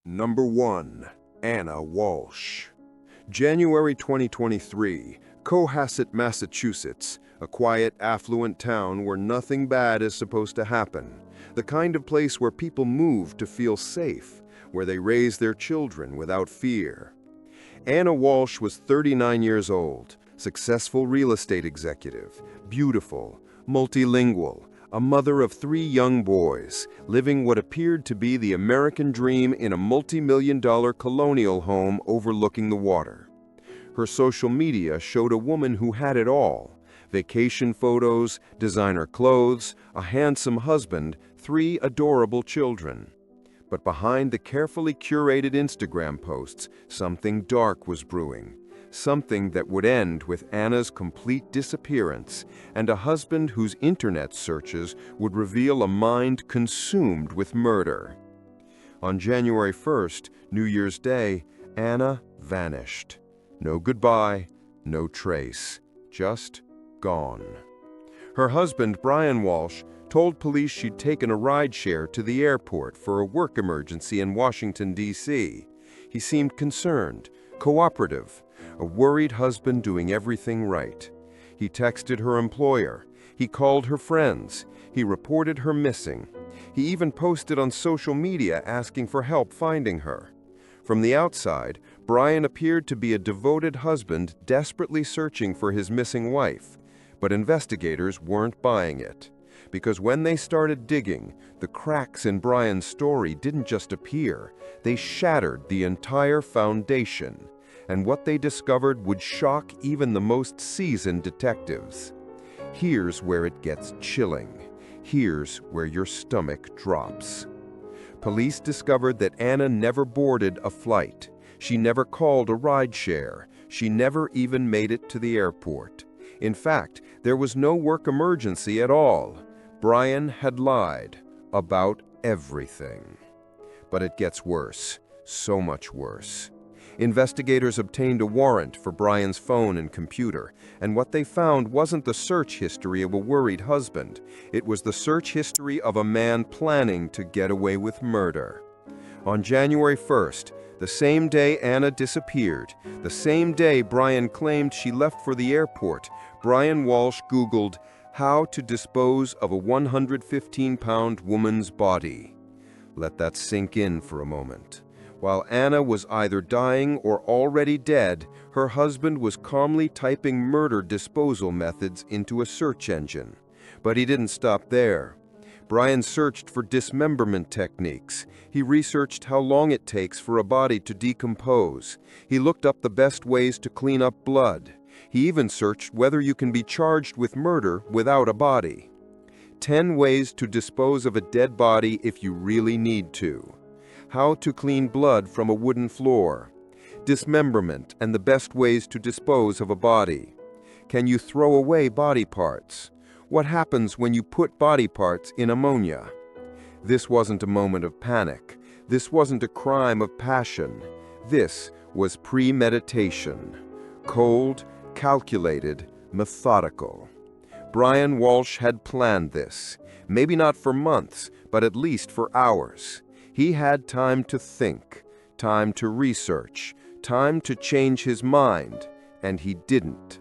Number 1. Ana Walshe. January 2023, Cohasset, Massachusetts, a quiet, affluent town where nothing bad is supposed to happen. The kind of place where people move to feel safe, where they raise their children without fear. Ana Walshe was 39 years old, successful real estate executive, beautiful, multilingual, a mother of 3 young boys, living what appeared to be the American dream in a multi-million-dollar colonial home overlooking the water. Her social media showed a woman who had it all: vacation photos, designer clothes, a handsome husband, 3 adorable children. But behind the carefully curated Instagram posts, something dark was brewing. Something that would end with Ana's complete disappearance and a husband whose internet searches would reveal a mind consumed with murder. On January 1st, New Year's Day, Ana vanished. No goodbye, no trace, just gone. Her husband, Brian Walshe, told police she'd taken a rideshare to the airport for a work emergency in Washington, D.C. He seemed concerned, cooperative, a worried husband doing everything right. He texted her employer. He called her friends. He reported her missing. He even posted on social media asking for help finding her. From the outside, Brian appeared to be a devoted husband desperately searching for his missing wife. But investigators weren't buying it. Because when they started digging, the cracks in Brian's story didn't just appear, they shattered the entire foundation. And what they discovered would shock even the most seasoned detectives. Here's where it gets chilling. Here's where your stomach drops. Police discovered that Ana never boarded a flight. She never called a rideshare. She never even made it to the airport. In fact, there was no work emergency at all. Brian had lied about everything. But it gets worse, so much worse. Investigators obtained a warrant for Brian's phone and computer, and what they found wasn't the search history of a worried husband. It was the search history of a man planning to get away with murder. On January 1st, the same day Ana disappeared, the same day Brian claimed she left for the airport, Brian Walshe Googled how to dispose of a 115-pound woman's body. Let that sink in for a moment. While Ana was either dying or already dead, her husband was calmly typing murder disposal methods into a search engine. But he didn't stop there. Brian searched for dismemberment techniques. He researched how long it takes for a body to decompose. He looked up the best ways to clean up blood. He even searched whether you can be charged with murder without a body. 10 ways to dispose of a dead body if you really need to. How to clean blood from a wooden floor. Dismemberment and the best ways to dispose of a body. Can you throw away body parts? What happens when you put body parts in ammonia? This wasn't a moment of panic. This wasn't a crime of passion. This was premeditation. Cold, calculated, methodical. Brian Walshe had planned this. Maybe not for months, but at least for hours. He had time to think, time to research, time to change his mind, and he didn't.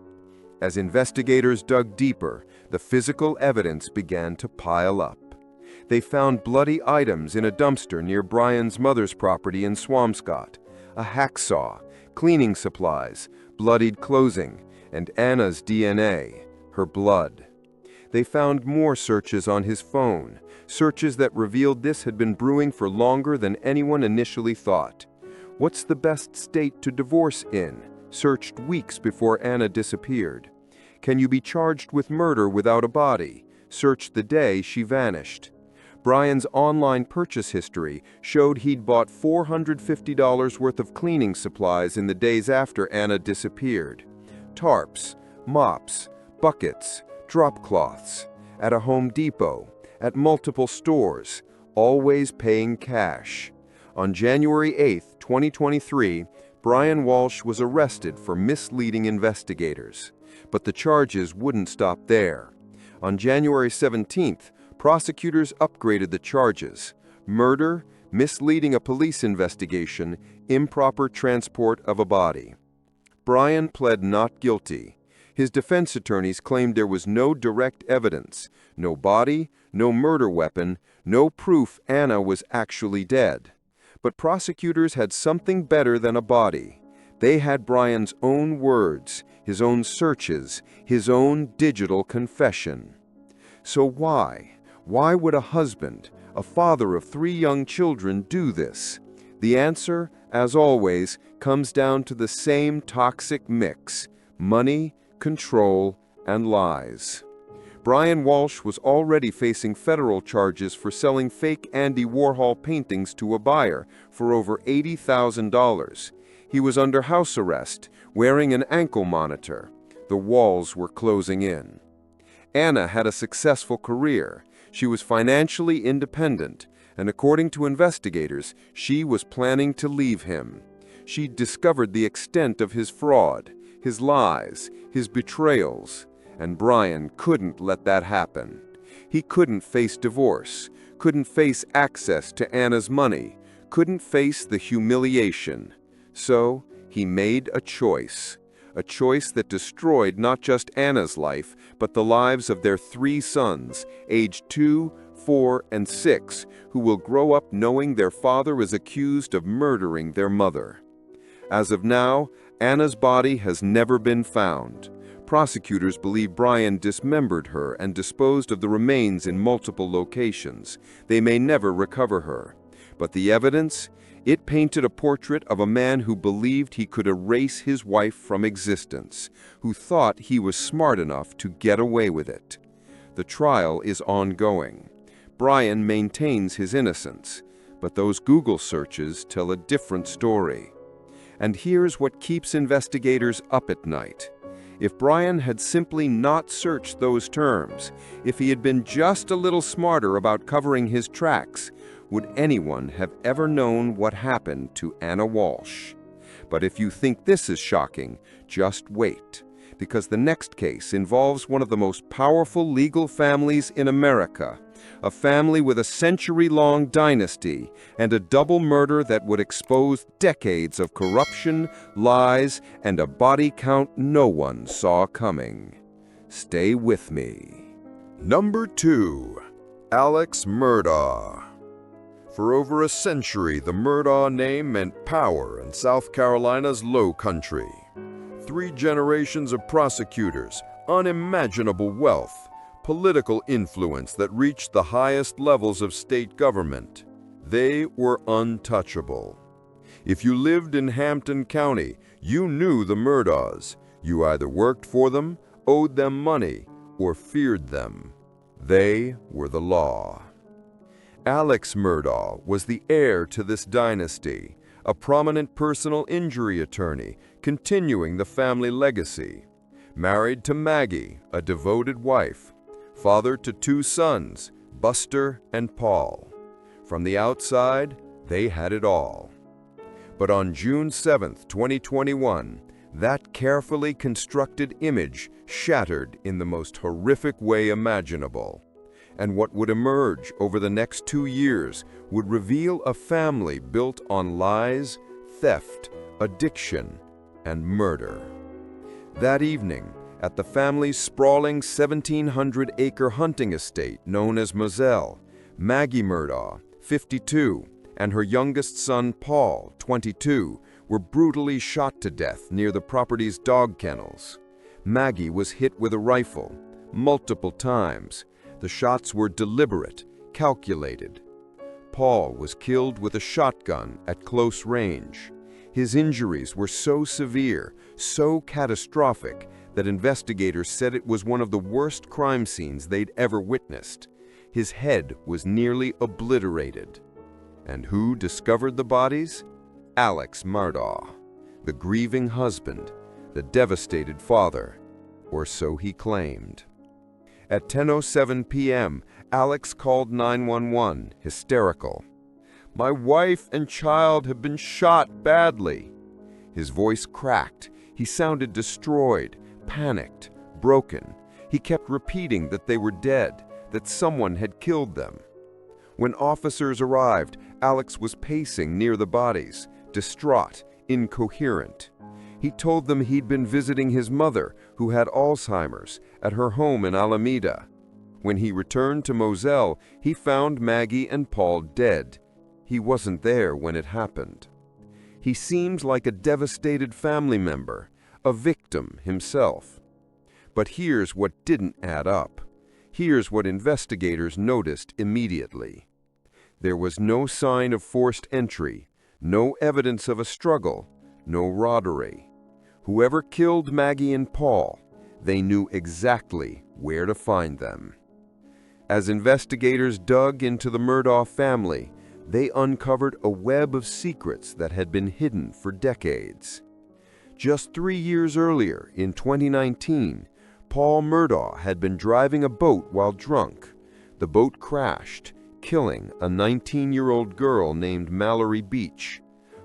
As investigators dug deeper, the physical evidence began to pile up. They found bloody items in a dumpster near Brian's mother's property in Swampscott, a hacksaw, cleaning supplies, bloodied clothing, and Ana's DNA, her blood. They found more searches on his phone, searches that revealed this had been brewing for longer than anyone initially thought. What's the best state to divorce in? Searched weeks before Ana disappeared. Can you be charged with murder without a body? Searched the day she vanished. Brian's online purchase history showed he'd bought $450 worth of cleaning supplies in the days after Ana disappeared. Tarps, mops, buckets, drop cloths, at a Home Depot, at multiple stores, always paying cash. On January 8, 2023, Brian Walshe was arrested for misleading investigators. But the charges wouldn't stop there. On January 17th, prosecutors upgraded the charges: murder, misleading a police investigation, improper transport of a body. Brian pled not guilty. His defense attorneys claimed there was no direct evidence, no body, no murder weapon, no proof Anna was actually dead. But prosecutors had something better than a body. They had Brian's own words, his own searches, his own digital confession. So why would a husband, a father of 3 young children, do this? The answer, as always, comes down to the same toxic mix: money, control, and lies. Brian Walshe was already facing federal charges for selling fake Andy Warhol paintings to a buyer for over $80,000. He was under house arrest, wearing an ankle monitor. The walls were closing in. Anna had a successful career. She was financially independent, and according to investigators, she was planning to leave him. She'd discovered the extent of his fraud, his lies, his betrayals, and Brian couldn't let that happen. He couldn't face divorce, couldn't face access to Anna's money, couldn't face the humiliation. So he made a choice that destroyed not just Anna's life, but the lives of their 3 sons, aged 2, 4, and 6, who will grow up knowing their father is accused of murdering their mother. As of now, Anna's body has never been found. Prosecutors believe Brian dismembered her and disposed of the remains in multiple locations. They may never recover her. But the evidence? It painted a portrait of a man who believed he could erase his wife from existence, who thought he was smart enough to get away with it. The trial is ongoing. Brian maintains his innocence, but those Google searches tell a different story. And here's what keeps investigators up at night. If Brian had simply not searched those terms, if he had been just a little smarter about covering his tracks, would anyone have ever known what happened to Ana Walshe? But if you think this is shocking, just wait, because the next case involves one of the most powerful legal families in America, a family with a century-long dynasty and a double murder that would expose decades of corruption, lies, and a body count no one saw coming. Stay with me. Number 2. Alex Murdaugh. For over a century, the Murdaugh name meant power in South Carolina's Low Country. 3 generations of prosecutors, unimaginable wealth, political influence that reached the highest levels of state government. They were untouchable. If you lived in Hampton County, you knew the Murdaughs. You either worked for them, owed them money, or feared them. They were the law. Alex Murdaugh was the heir to this dynasty, a prominent personal injury attorney, continuing the family legacy. Married to Maggie, a devoted wife. Father to 2 sons, Buster and Paul. From the outside, they had it all. But on June 7, 2021, that carefully constructed image shattered in the most horrific way imaginable. And what would emerge over the next 2 years would reveal a family built on lies, theft, addiction, and murder. That evening, at the family's sprawling 1,700-acre hunting estate known as Moselle, Maggie Murdaugh, 52, and her youngest son Paul, 22, were brutally shot to death near the property's dog kennels. Maggie was hit with a rifle, multiple times. The shots were deliberate, calculated. Paul was killed with a shotgun at close range. His injuries were so severe, so catastrophic, that investigators said it was one of the worst crime scenes they'd ever witnessed. His head was nearly obliterated. And who discovered the bodies? Alex Murdaugh, the grieving husband, the devastated father, or so he claimed. At 10:07 p.m., Alex called 911, hysterical. "My wife and child have been shot badly." His voice cracked. He sounded destroyed, panicked, broken. He kept repeating that they were dead, that someone had killed them. When officers arrived, Alex was pacing near the bodies, distraught, incoherent. He told them he'd been visiting his mother, who had Alzheimer's, at her home in Alameda. When he returned to Moselle, he found Maggie and Paul dead. He wasn't there when it happened. He seemed like a devastated family member, a victim himself. But here's what didn't add up. Here's what investigators noticed immediately. There was no sign of forced entry, no evidence of a struggle, no robbery. Whoever killed Maggie and Paul, they knew exactly where to find them. As investigators dug into the Murdaugh family, they uncovered a web of secrets that had been hidden for decades. Just 3 years earlier, in 2019, Paul Murdaugh had been driving a boat while drunk. The boat crashed, killing a 19-year-old girl named Mallory Beach.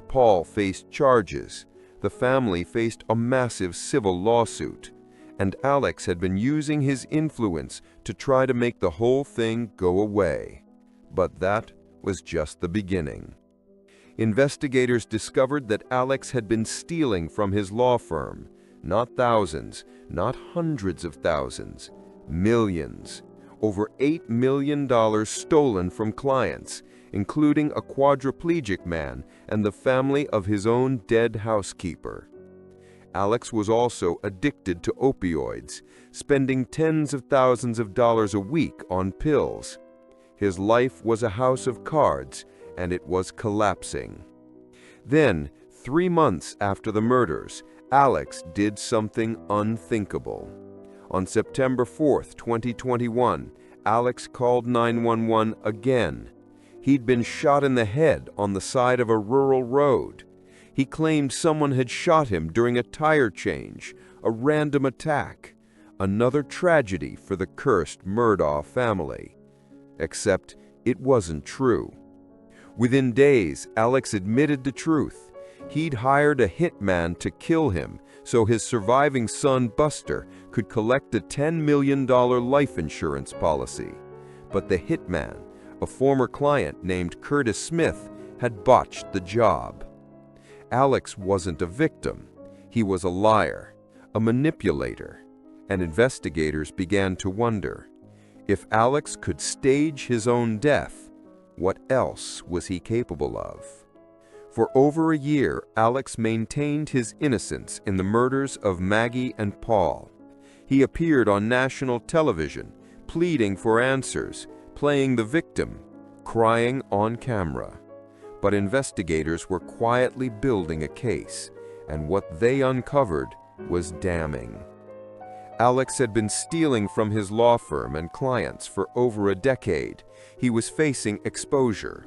Paul faced charges. The family faced a massive civil lawsuit. And Alex had been using his influence to try to make the whole thing go away. But that was just the beginning. Investigators discovered that Alex had been stealing from his law firm. Not thousands, not hundreds of thousands, millions. Over $8 million stolen from clients, including a quadriplegic man and the family of his own dead housekeeper. Alex was also addicted to opioids, spending tens of thousands of dollars a week on pills. His life was a house of cards, and it was collapsing. Then, 3 months after the murders, Alex did something unthinkable. On September 4, 2021, Alex called 911 again. He'd been shot in the head on the side of a rural road. He claimed someone had shot him during a tire change, a random attack. Another tragedy for the cursed Murdaugh family. Except it wasn't true. Within days, Alex admitted the truth. He'd hired a hitman to kill him so his surviving son, Buster, could collect a $10 million life insurance policy. But the hitman, a former client named Curtis Smith, had botched the job. Alex wasn't a victim. He was a liar, a manipulator. And investigators began to wonder, if Alex could stage his own death, what else was he capable of? For over a year, Alex maintained his innocence in the murders of Maggie and Paul. He appeared on national television, pleading for answers, playing the victim, crying on camera. But investigators were quietly building a case, and what they uncovered was damning. Alex had been stealing from his law firm and clients for over a decade. He was facing exposure.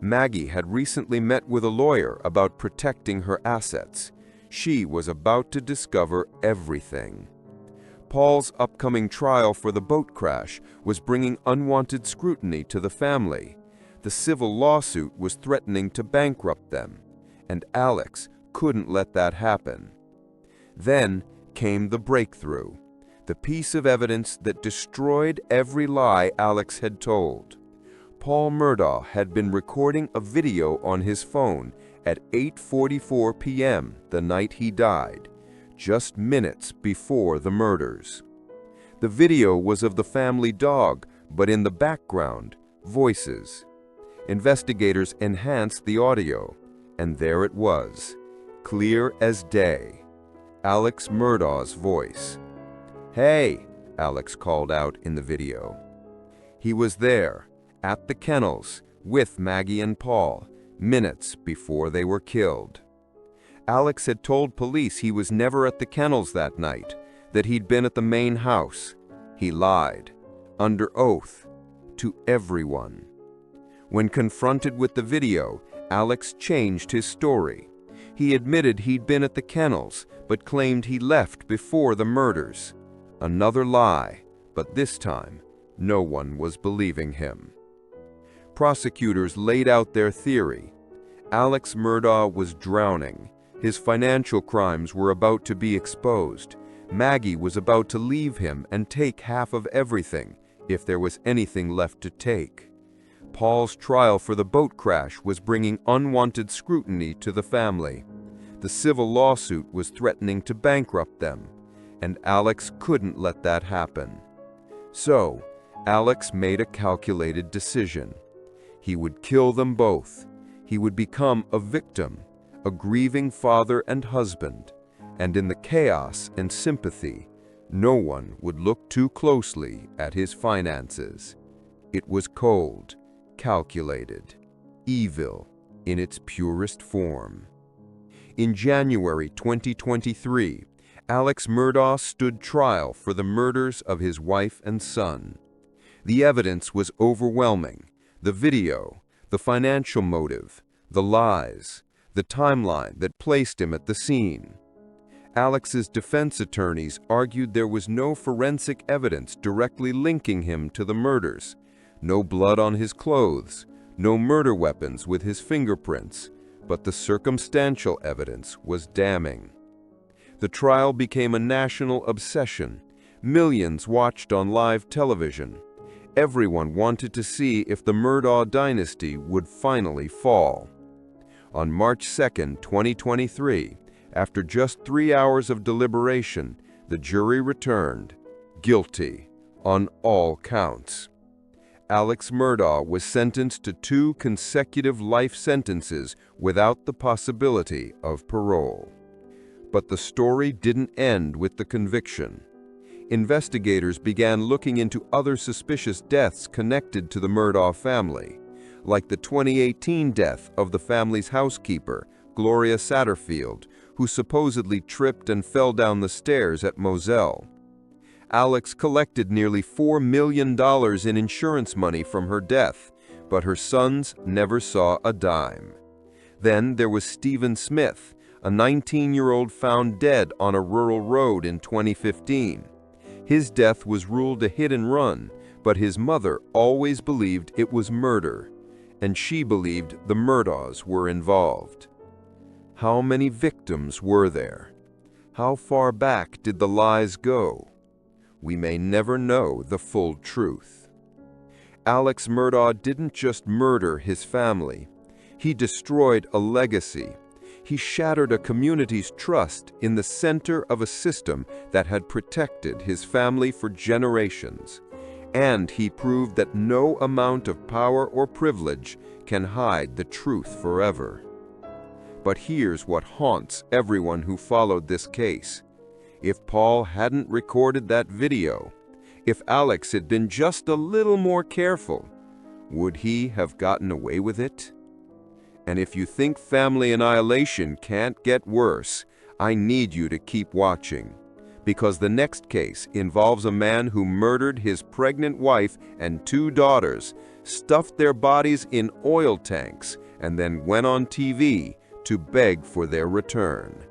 Maggie had recently met with a lawyer about protecting her assets. She was about to discover everything. Paul's upcoming trial for the boat crash was bringing unwanted scrutiny to the family. The civil lawsuit was threatening to bankrupt them, and Alex couldn't let that happen. Then came the breakthrough, the piece of evidence that destroyed every lie Alex had told. Paul Murdaugh had been recording a video on his phone at 8:44 p.m. the night he died, just minutes before the murders. The video was of the family dog, but in the background, voices. Investigators enhanced the audio, and there it was, clear as day. Alex Murdaugh's voice. "Hey," Alex called out in the video. He was there, at the kennels, with Maggie and Paul, minutes before they were killed. Alex had told police he was never at the kennels that night, that he'd been at the main house. He lied, under oath, to everyone. When confronted with the video, Alex changed his story. He admitted he'd been at the kennels, but claimed he left before the murders. Another lie, but this time, no one was believing him. Prosecutors laid out their theory. Alex Murdaugh was drowning. His financial crimes were about to be exposed. Maggie was about to leave him and take half of everything, if there was anything left to take. Paul's trial for the boat crash was bringing unwanted scrutiny to the family. The civil lawsuit was threatening to bankrupt them, and Alex couldn't let that happen. So, Alex made a calculated decision. He would kill them both. He would become a victim, a grieving father and husband, and in the chaos and sympathy, no one would look too closely at his finances. It was cold, calculated, evil in its purest form. In January 2023, Alex Murdaugh stood trial for the murders of his wife and son. The evidence was overwhelming: the video, the financial motive, the lies, the timeline that placed him at the scene. Alex's defense attorneys argued there was no forensic evidence directly linking him to the murders, no blood on his clothes, no murder weapons with his fingerprints, but the circumstantial evidence was damning. The trial became a national obsession. Millions watched on live television. Everyone wanted to see if the Murdaugh dynasty would finally fall. On March 2, 2023, after just 3 hours of deliberation, the jury returned guilty on all counts. Alex Murdaugh was sentenced to 2 consecutive life sentences without the possibility of parole. But the story didn't end with the conviction. Investigators began looking into other suspicious deaths connected to the Murdaugh family, like the 2018 death of the family's housekeeper, Gloria Satterfield, who supposedly tripped and fell down the stairs at Moselle. Alex collected nearly $4 million in insurance money from her death, but her sons never saw a dime. Then there was Stephen Smith, a 19-year-old found dead on a rural road in 2015. His death was ruled a hit and run, but his mother always believed it was murder, and she believed the Murdaughs were involved. How many victims were there? How far back did the lies go? We may never know the full truth. Alex Murdaugh didn't just murder his family. He destroyed a legacy. He shattered a community's trust in the center of a system that had protected his family for generations. And he proved that no amount of power or privilege can hide the truth forever. But here's what haunts everyone who followed this case. If Paul hadn't recorded that video, if Alex had been just a little more careful, would he have gotten away with it? And if you think family annihilation can't get worse, I need you to keep watching, because the next case involves a man who murdered his pregnant wife and 2 daughters, stuffed their bodies in oil tanks, and then went on TV to beg for their return.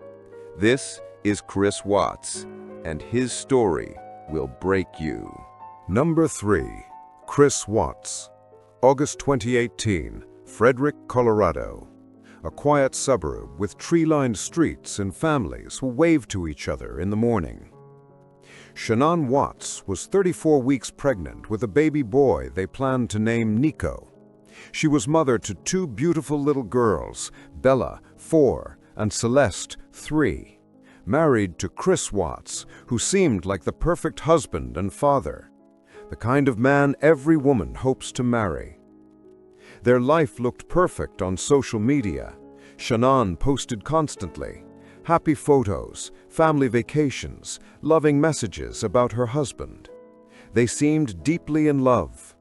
This is Chris Watts, and his story will break you. Number 3. Chris Watts. August 2018, Frederick, Colorado. A quiet suburb with tree-lined streets and families who wave to each other in the morning. Shannon Watts was 34 weeks pregnant with a baby boy they planned to name Nico. She was mother to 2 beautiful little girls, Bella, 4, and Celeste, 3. Married to Chris Watts, who seemed like the perfect husband and father, the kind of man every woman hopes to marry. Their life looked perfect on social media. Shannon posted constantly, happy photos, family vacations, loving messages about her husband. They seemed deeply in love.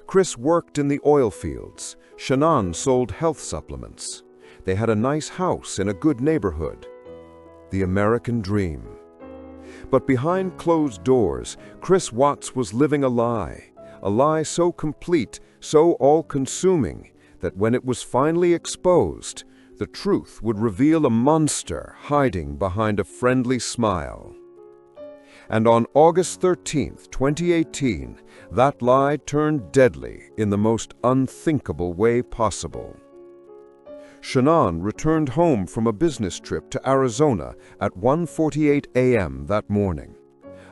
Chris worked in the oil fields. Shannon sold health supplements. They had a nice house in a good neighborhood. The American dream. But behind closed doors, Chris Watts was living a lie so complete, so all-consuming, that when it was finally exposed, the truth would reveal a monster hiding behind a friendly smile. And on August 13, 2018, that lie turned deadly in the most unthinkable way possible. Shannon returned home from a business trip to Arizona at 1:48 a.m. that morning.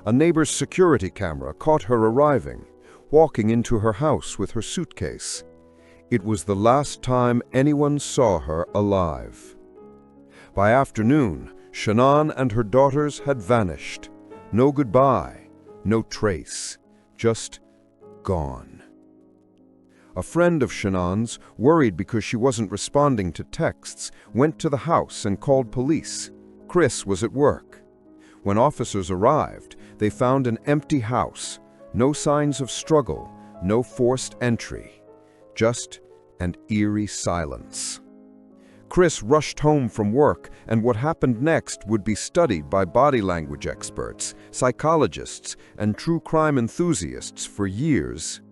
A neighbor's security camera caught her arriving, walking into her house with her suitcase. It was the last time anyone saw her alive. By afternoon, Shannon and her daughters had vanished. No goodbye, no trace, just gone. A friend of Shannon's, worried because she wasn't responding to texts, went to the house and called police. Chris was at work. When officers arrived, they found an empty house, no signs of struggle, no forced entry, just an eerie silence. Chris rushed home from work, and what happened next would be studied by body language experts, psychologists, and true crime enthusiasts for years.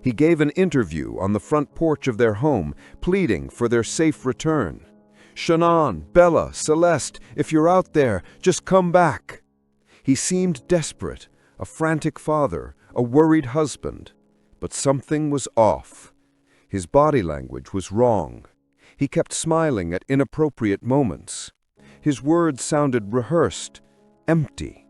He gave an interview on the front porch of their home, pleading for their safe return. "Shannon, Bella, Celeste, if you're out there, just come back." He seemed desperate, a frantic father, a worried husband. But something was off. His body language was wrong. He kept smiling at inappropriate moments. His words sounded rehearsed, empty.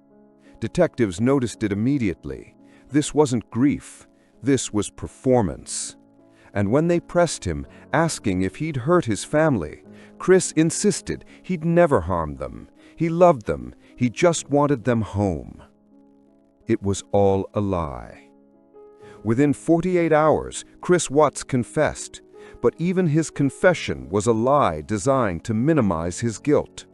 Detectives noticed it immediately. This wasn't grief. This was performance. And when they pressed him, asking if he'd hurt his family, Chris insisted he'd never harmed them. He loved them. He just wanted them home. It was all a lie. Within 48 hours, Chris Watts confessed. But even his confession was a lie designed to minimize his guilt.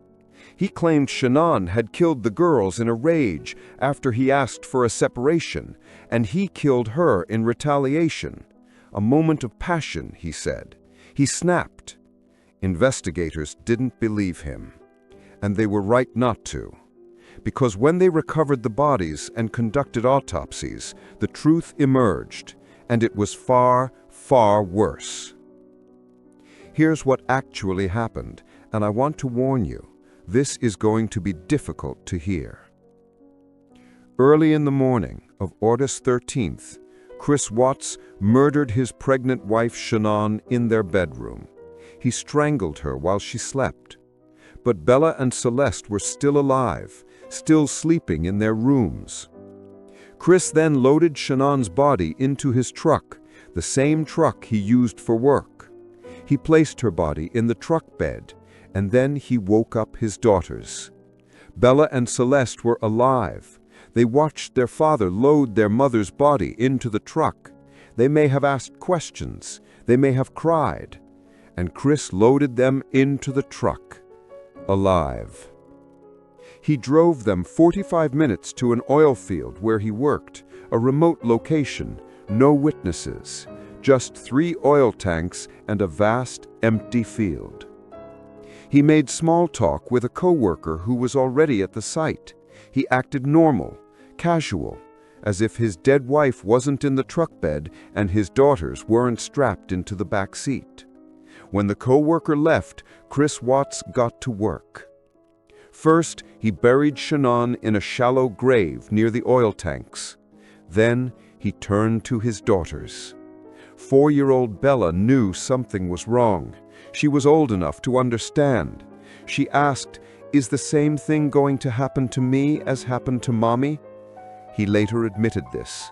He claimed Shannon had killed the girls in a rage after he asked for a separation, and he killed her in retaliation. A moment of passion, he said. He snapped. Investigators didn't believe him. And they were right not to. Because when they recovered the bodies and conducted autopsies, the truth emerged, and it was far, far worse. Here's what actually happened, and I want to warn you, this is going to be difficult to hear. Early in the morning of August 13th, Chris Watts murdered his pregnant wife Shannon in their bedroom. He strangled her while she slept. But Bella and Celeste were still alive, still sleeping in their rooms. Chris then loaded Shannon's body into his truck, the same truck he used for work. He placed her body in the truck bed, and then he woke up his daughters. Bella and Celeste were alive. They watched their father load their mother's body into the truck. They may have asked questions. They may have cried. And Chris loaded them into the truck, alive. He drove them 45 minutes to an oil field where he worked, a remote location, no witnesses. Just 3 oil tanks and a vast, empty field. He made small talk with a coworker who was already at the site. He acted normal, casual, as if his dead wife wasn't in the truck bed and his daughters weren't strapped into the back seat. When the coworker left, Chris Watts got to work. First, he buried Shannon in a shallow grave near the oil tanks. Then, he turned to his daughters. 4-year-old Bella knew something was wrong. She was old enough to understand. She asked, "Is the same thing going to happen to me as happened to Mommy?" He later admitted this.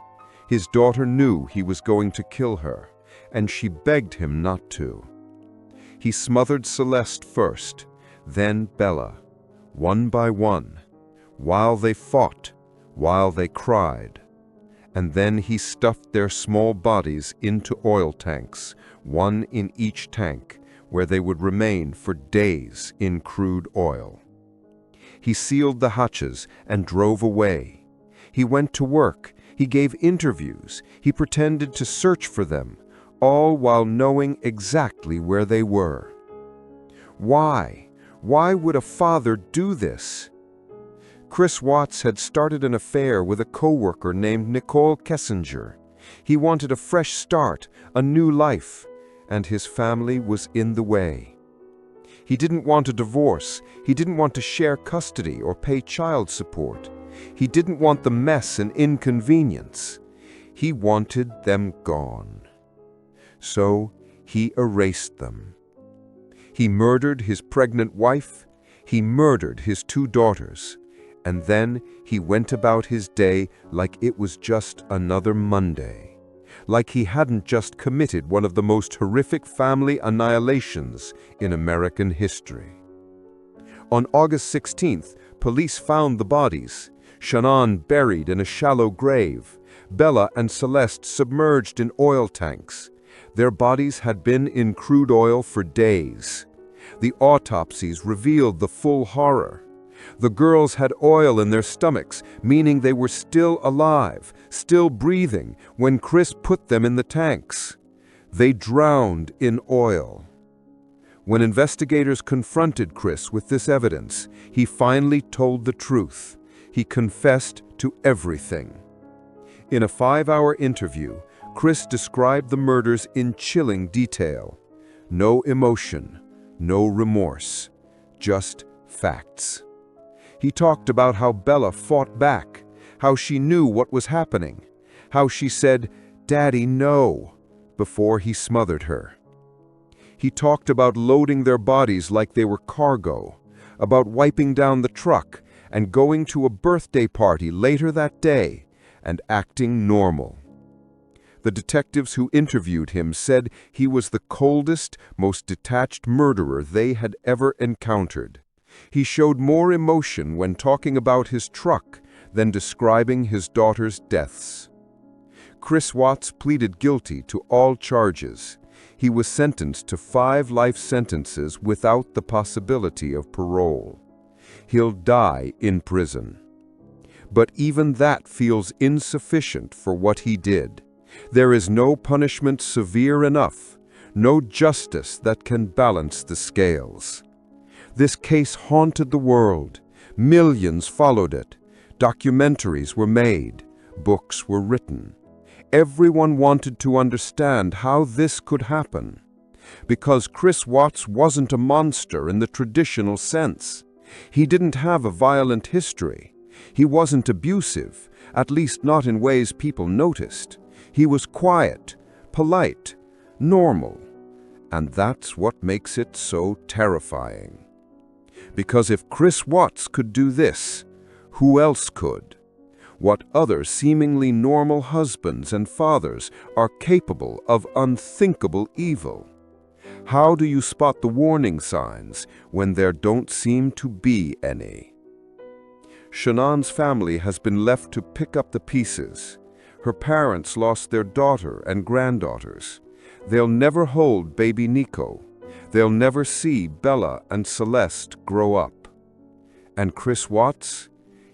His daughter knew he was going to kill her, and she begged him not to. He smothered Celeste first, then Bella, one by one, while they fought, while they cried. And then he stuffed their small bodies into oil tanks, one in each tank, where they would remain for days in crude oil. He sealed the hatches and drove away. He went to work, he gave interviews, he pretended to search for them, all while knowing exactly where they were. Why? Why would a father do this? Chris Watts had started an affair with a coworker named Nicole Kessinger. He wanted a fresh start, a new life, and his family was in the way. He didn't want a divorce. He didn't want to share custody or pay child support. He didn't want the mess and inconvenience. He wanted them gone. So he erased them. He murdered his pregnant wife. He murdered his 2 daughters. And then he went about his day like it was just another Monday, like he hadn't just committed one of the most horrific family annihilations in American history. On August 16th, police found the bodies. Shannon buried in a shallow grave, Bella and Celeste submerged in oil tanks. Their bodies had been in crude oil for days. The autopsies revealed the full horror. The girls had oil in their stomachs, meaning they were still alive, still breathing, when Chris put them in the tanks. They drowned in oil. When investigators confronted Chris with this evidence, he finally told the truth. He confessed to everything. In a 5-hour interview, Chris described the murders in chilling detail. No emotion, no remorse, just facts. He talked about how Bella fought back, how she knew what was happening, how she said, "Daddy, no," before he smothered her. He talked about loading their bodies like they were cargo, about wiping down the truck and going to a birthday party later that day and acting normal. The detectives who interviewed him said he was the coldest, most detached murderer they had ever encountered. He showed more emotion when talking about his truck than describing his daughter's deaths. Chris Watts pleaded guilty to all charges. He was sentenced to 5 life sentences without the possibility of parole. He'll die in prison. But even that feels insufficient for what he did. There is no punishment severe enough, no justice that can balance the scales. This case haunted the world. Millions followed it. Documentaries were made. Books were written. Everyone wanted to understand how this could happen. Because Chris Watts wasn't a monster in the traditional sense. He didn't have a violent history. He wasn't abusive, at least not in ways people noticed. He was quiet, polite, normal. And that's what makes it so terrifying. Because if Chris Watts could do this, who else could? What other seemingly normal husbands and fathers are capable of unthinkable evil? How do you spot the warning signs when there don't seem to be any? Shannon's family has been left to pick up the pieces. Her parents lost their daughter and granddaughters. They'll never hold baby Nico. They'll never see Bella and Celeste grow up. And Chris Watts?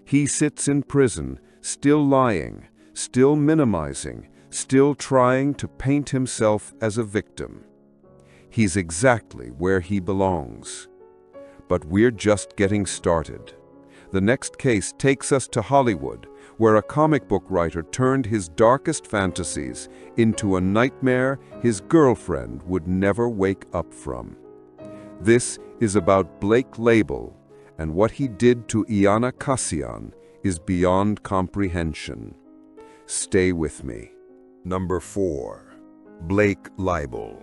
He sits in prison, still lying, still minimizing, still trying to paint himself as a victim. He's exactly where he belongs. But we're just getting started. The next case takes us to Hollywood, where a comic book writer turned his darkest fantasies into a nightmare his girlfriend would never wake up from. This is about Blake Leibel, and what he did to Iana Kassian is beyond comprehension. Stay with me. Number 4. Blake Leibel.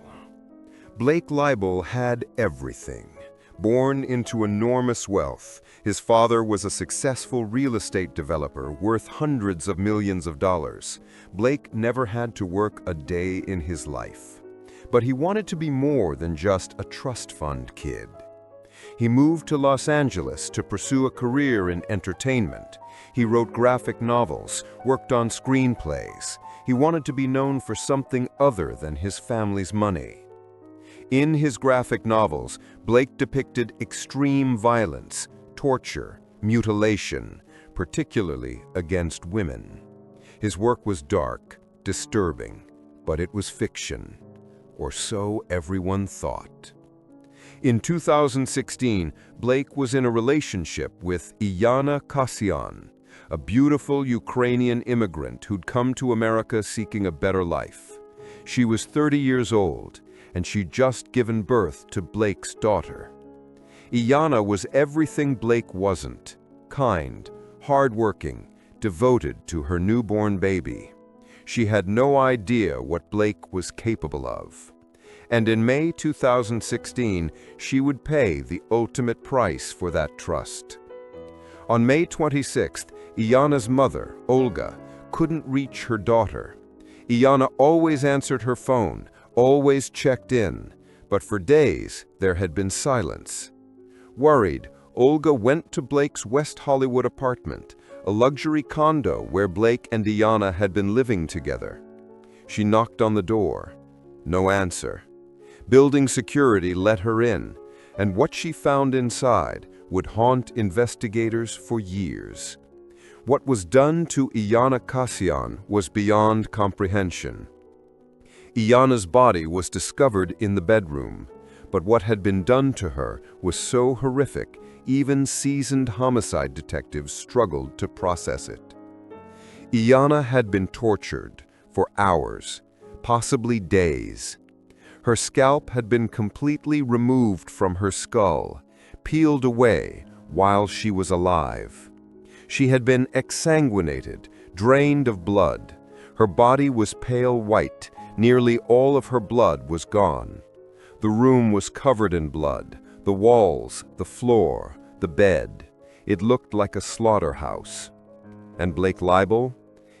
Blake Leibel had everything. Born into enormous wealth, his father was a successful real estate developer worth hundreds of millions of dollars. Blake never had to work a day in his life. But he wanted to be more than just a trust fund kid. He moved to Los Angeles to pursue a career in entertainment. He wrote graphic novels, worked on screenplays. He wanted to be known for something other than his family's money. In his graphic novels, Blake depicted extreme violence, torture, mutilation, particularly against women. His work was dark, disturbing, but it was fiction, or so everyone thought. In 2016, Blake was in a relationship with Iana Kassian, a beautiful Ukrainian immigrant who'd come to America seeking a better life. She was 30 years old, and she'd just given birth to Blake's daughter. Iana was everything Blake wasn't: kind, hardworking, devoted to her newborn baby. She had no idea what Blake was capable of. And in May 2016, she would pay the ultimate price for that trust. On May 26th, Iyana's mother, Olga, couldn't reach her daughter. Iyana always answered her phone, always checked in, but for days there had been silence. Worried, Olga went to Blake's West Hollywood apartment, a luxury condo where Blake and Iyana had been living together. She knocked on the door. No answer. Building security let her in, and what she found inside would haunt investigators for years. What was done to Iyana Kassian was beyond comprehension. Iyana's body was discovered in the bedroom, but what had been done to her was so horrific, even seasoned homicide detectives struggled to process it. Iyana had been tortured for hours, possibly days. Her scalp had been completely removed from her skull, peeled away while she was alive. She had been exsanguinated, drained of blood. Her body was pale white, nearly all of her blood was gone. The room was covered in blood, the walls, the floor, the bed. It looked like a slaughterhouse. And Blake Leibel?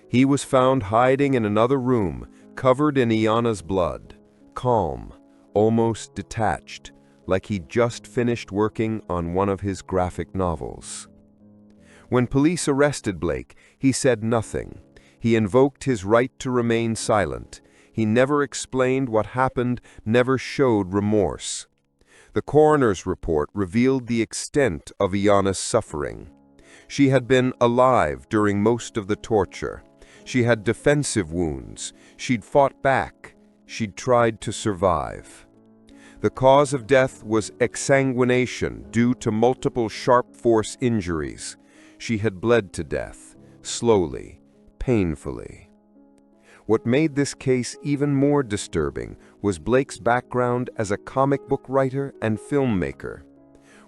He was found hiding in another room, covered in Iyana's blood, calm, almost detached, like he'd just finished working on one of his graphic novels. When police arrested Blake, he said nothing. He invoked his right to remain silent. He never explained what happened, never showed remorse. The coroner's report revealed the extent of Iyana's suffering. She had been alive during most of the torture. She had defensive wounds. She'd fought back. She'd tried to survive. The cause of death was exsanguination due to multiple sharp force injuries. She had bled to death, slowly, painfully. What made this case even more disturbing was Blake's background as a comic book writer and filmmaker.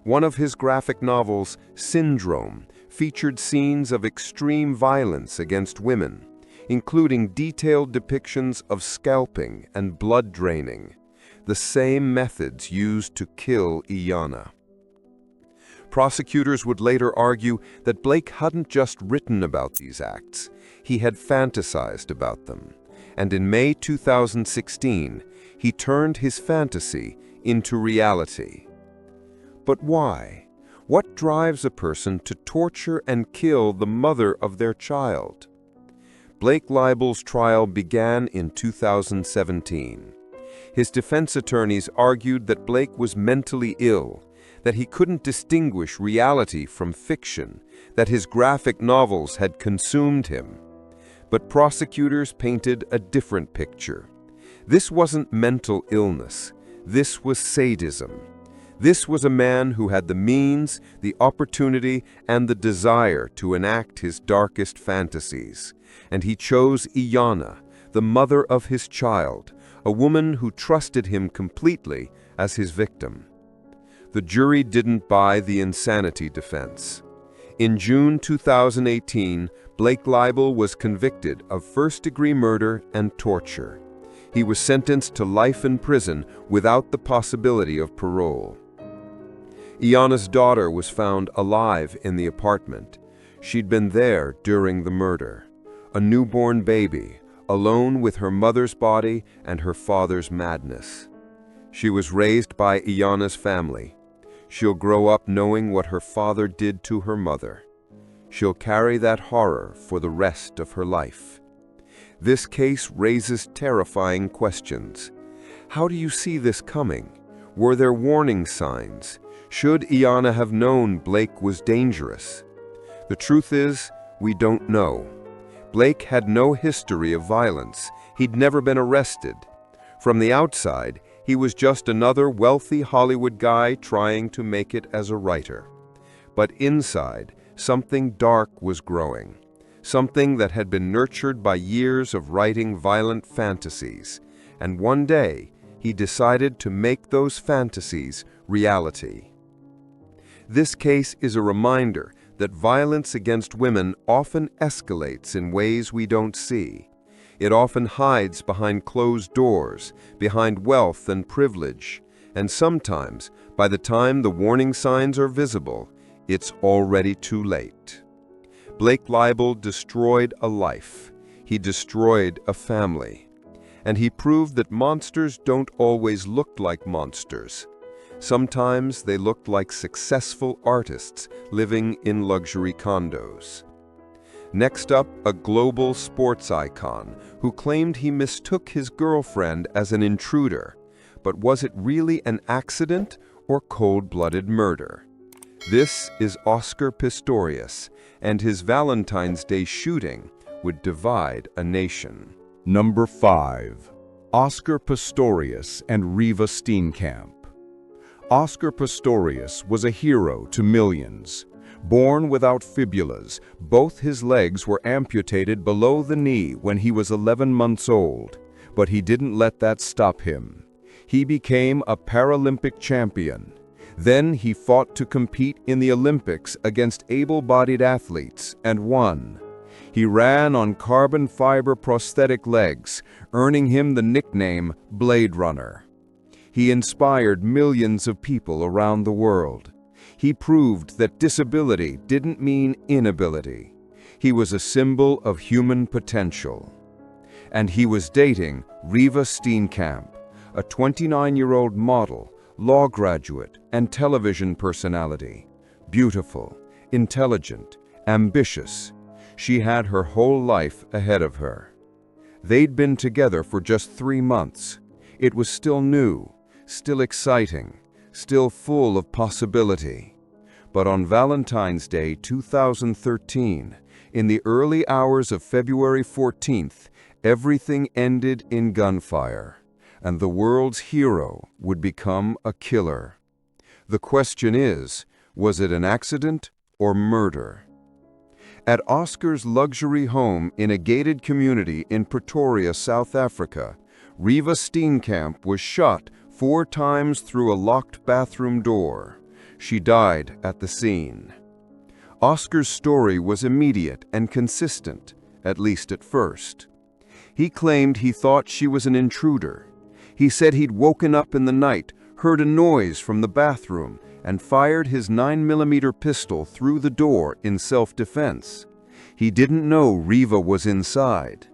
One of his graphic novels, Syndrome, featured scenes of extreme violence against women, including detailed depictions of scalping and blood draining, the same methods used to kill Iyana. Prosecutors would later argue that Blake hadn't just written about these acts, he had fantasized about them. And in May 2016, he turned his fantasy into reality. But why? What drives a person to torture and kill the mother of their child? Blake Leibel's trial began in 2017. His defense attorneys argued that Blake was mentally ill, that he couldn't distinguish reality from fiction, that his graphic novels had consumed him. But prosecutors painted a different picture. This wasn't mental illness. This was sadism. This was a man who had the means, the opportunity, and the desire to enact his darkest fantasies. And he chose Iyana, the mother of his child, a woman who trusted him completely as his victim. The jury didn't buy the insanity defense. In June 2018, Blake Leibel was convicted of first-degree murder and torture. He was sentenced to life in prison without the possibility of parole. Iyana's daughter was found alive in the apartment. She'd been there during the murder. A newborn baby, alone with her mother's body and her father's madness. She was raised by Iyana's family. She'll grow up knowing what her father did to her mother. She'll carry that horror for the rest of her life. This case raises terrifying questions. How do you see this coming? Were there warning signs? Should Iyana have known Blake was dangerous? The truth is, we don't know. Blake had no history of violence. He'd never been arrested. From the outside, he was just another wealthy Hollywood guy trying to make it as a writer. But inside, something dark was growing. Something that had been nurtured by years of writing violent fantasies. And one day, he decided to make those fantasies reality. This case is a reminder that violence against women often escalates in ways we don't see. It often hides behind closed doors, behind wealth and privilege, and sometimes, by the time the warning signs are visible, it's already too late. Blake Leibel destroyed a life. He destroyed a family. And he proved that monsters don't always look like monsters. Sometimes they looked like successful artists living in luxury condos. Next up, a global sports icon who claimed he mistook his girlfriend as an intruder. But was it really an accident or cold-blooded murder? This is Oscar Pistorius, and his Valentine's Day shooting would divide a nation. Number 5. Oscar Pistorius and Riva Steenkamp. Oscar Pistorius was a hero to millions. Born without fibulas, both his legs were amputated below the knee when he was 11 months old. But he didn't let that stop him. He became a Paralympic champion. Then he fought to compete in the Olympics against able-bodied athletes and won. He ran on carbon fiber prosthetic legs, earning him the nickname Blade Runner. He inspired millions of people around the world. He proved that disability didn't mean inability. He was a symbol of human potential. And he was dating Riva Steenkamp, a 29-year-old model, law graduate, and television personality. Beautiful, intelligent, ambitious. She had her whole life ahead of her. They'd been together for just 3 months. It was still new, still exciting, still full of possibility. But on Valentine's Day 2013, in the early hours of February 14th, everything ended in gunfire, and the world's hero would become a killer. The question is, was it an accident or murder? At Oscar's luxury home in a gated community in Pretoria, South Africa, Riva Steenkamp was shot 4 times through a locked bathroom door. She died at the scene. Oscar's story was immediate and consistent, at least at first. He claimed he thought she was an intruder. He said he'd woken up in the night, heard a noise from the bathroom, and fired his 9mm pistol through the door in self-defense. He didn't know Riva was inside.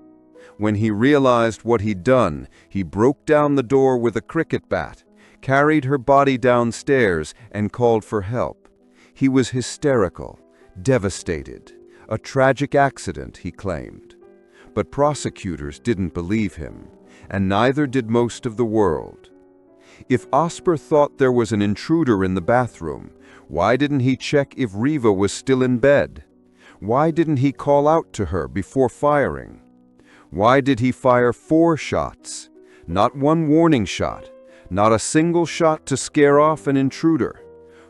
When he realized what he'd done, he broke down the door with a cricket bat, carried her body downstairs, and called for help. He was hysterical, devastated. A tragic accident, he claimed. But prosecutors didn't believe him, and neither did most of the world. If Oscar thought there was an intruder in the bathroom, why didn't he check if Riva was still in bed? Why didn't he call out to her before firing? Why did he fire 4 shots? Not 1 warning shot, not a single shot to scare off an intruder.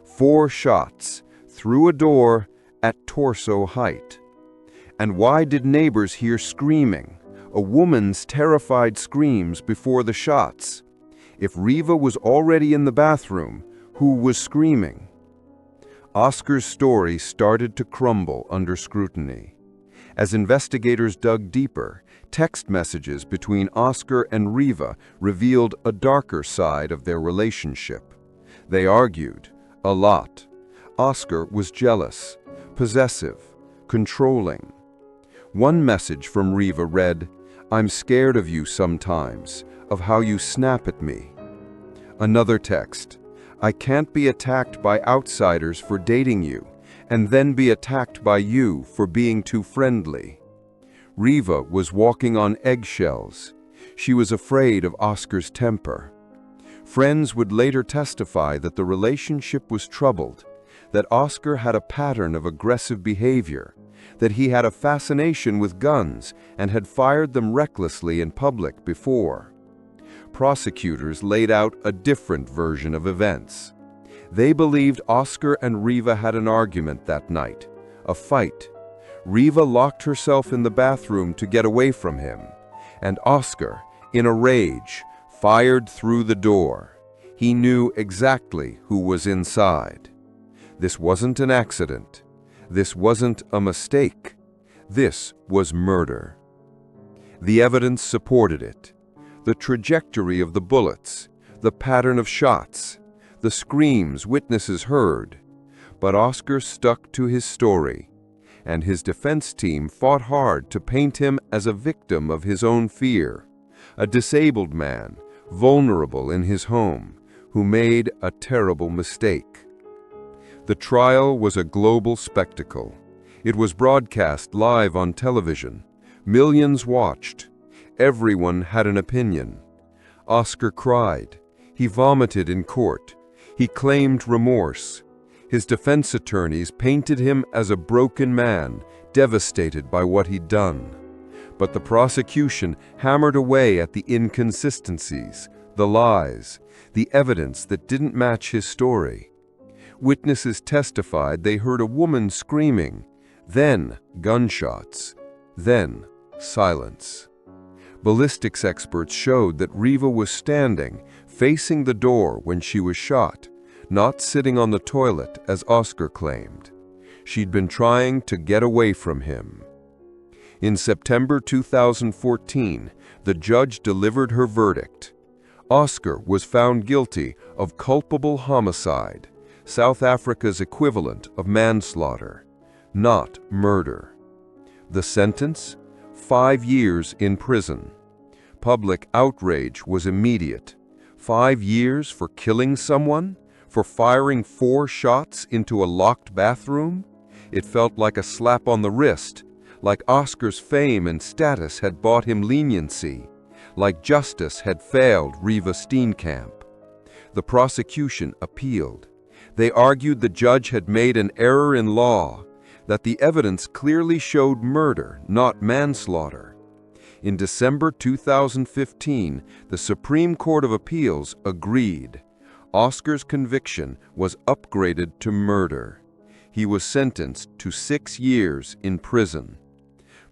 4 shots, through a door, at torso height. And why did neighbors hear screaming, a woman's terrified screams before the shots? If Riva was already in the bathroom, who was screaming? Oscar's story started to crumble under scrutiny. As investigators dug deeper, text messages between Oscar and Riva revealed a darker side of their relationship. They argued a lot. Oscar was jealous, possessive, controlling. One message from Riva read, "I'm scared of you sometimes, of how you snap at me." Another text, "I can't be attacked by outsiders for dating you, and then be attacked by you for being too friendly." Riva was walking on eggshells. She was afraid of Oscar's temper. Friends would later testify that the relationship was troubled, that Oscar had a pattern of aggressive behavior, that he had a fascination with guns and had fired them recklessly in public before. Prosecutors laid out a different version of events. They believed Oscar and Riva had an argument that night, a fight. Riva locked herself in the bathroom to get away from him, and Oscar, in a rage, fired through the door. He knew exactly who was inside. This wasn't an accident. This wasn't a mistake. This was murder. The evidence supported it. The trajectory of the bullets, the pattern of shots, the screams witnesses heard. But Oscar stuck to his story, and his defense team fought hard to paint him as a victim of his own fear, a disabled man, vulnerable in his home, who made a terrible mistake. The trial was a global spectacle. It was broadcast live on television. Millions watched. Everyone had an opinion. Oscar cried. He vomited in court. He claimed remorse. His defense attorneys painted him as a broken man, devastated by what he'd done. But the prosecution hammered away at the inconsistencies, the lies, the evidence that didn't match his story. Witnesses testified they heard a woman screaming, then gunshots, then silence. Ballistics experts showed that Riva was standing, facing the door when she was shot, not sitting on the toilet as Oscar claimed. She'd been trying to get away from him. In September 2014, the judge delivered her verdict. Oscar was found guilty of culpable homicide, South Africa's equivalent of manslaughter, not murder. The sentence? 5 years in prison. Public outrage was immediate. 5 years for killing someone? For firing 4 shots into a locked bathroom? It felt like a slap on the wrist, like Oscar's fame and status had bought him leniency, like justice had failed Riva Steenkamp. The prosecution appealed. They argued the judge had made an error in law, that the evidence clearly showed murder, not manslaughter. In December 2015, the Supreme Court of Appeals agreed. Oscar's conviction was upgraded to murder. He was sentenced to 6 years in prison.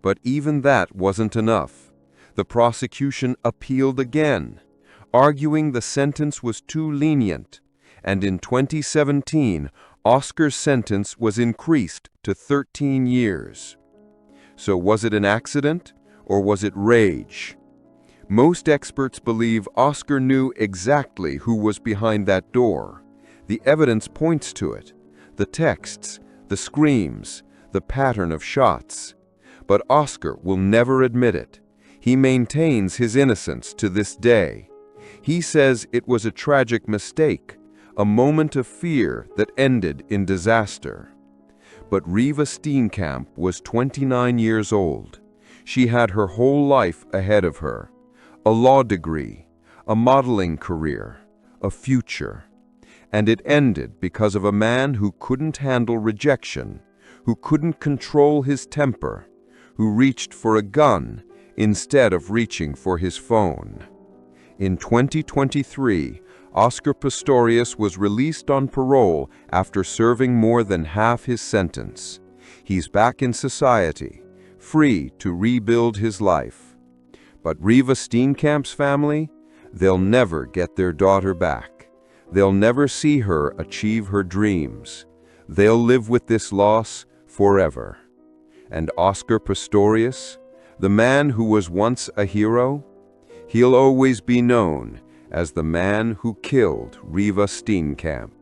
But even that wasn't enough. The prosecution appealed again, arguing the sentence was too lenient, and in 2017, Oscar's sentence was increased to 13 years. So was it an accident, or was it rage? Most experts believe Oscar knew exactly who was behind that door. The evidence points to it. The texts, the screams, the pattern of shots. But Oscar will never admit it. He maintains his innocence to this day. He says it was a tragic mistake, a moment of fear that ended in disaster. But Riva Steenkamp was 29 years old. She had her whole life ahead of her. A law degree, a modeling career, a future. And it ended because of a man who couldn't handle rejection, who couldn't control his temper, who reached for a gun instead of reaching for his phone. In 2023, Oscar Pistorius was released on parole after serving more than half his sentence. He's back in society, free to rebuild his life. But Riva Steenkamp's family, they'll never get their daughter back. They'll never see her achieve her dreams. They'll live with this loss forever. And Oscar Pistorius, the man who was once a hero, he'll always be known as the man who killed Riva Steenkamp.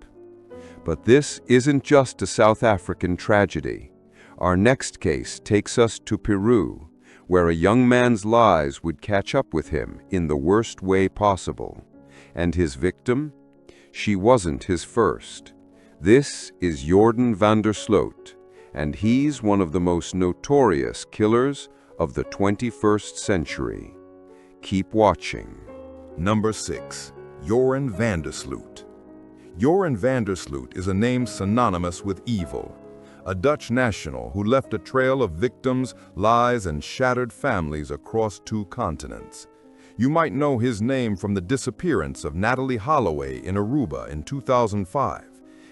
But this isn't just a South African tragedy. Our next case takes us to Peru, where a young man's lies would catch up with him in the worst way possible. And his victim? She wasn't his first. This is Joran van der Sloot, and he's one of the most notorious killers of the 21st century. Keep watching. Number 6. Joran van der Sloot. Joran van der Sloot is a name synonymous with evil. A Dutch national who left a trail of victims, lies, and shattered families across 2 continents. You might know his name from the disappearance of Natalie Holloway in Aruba in 2005,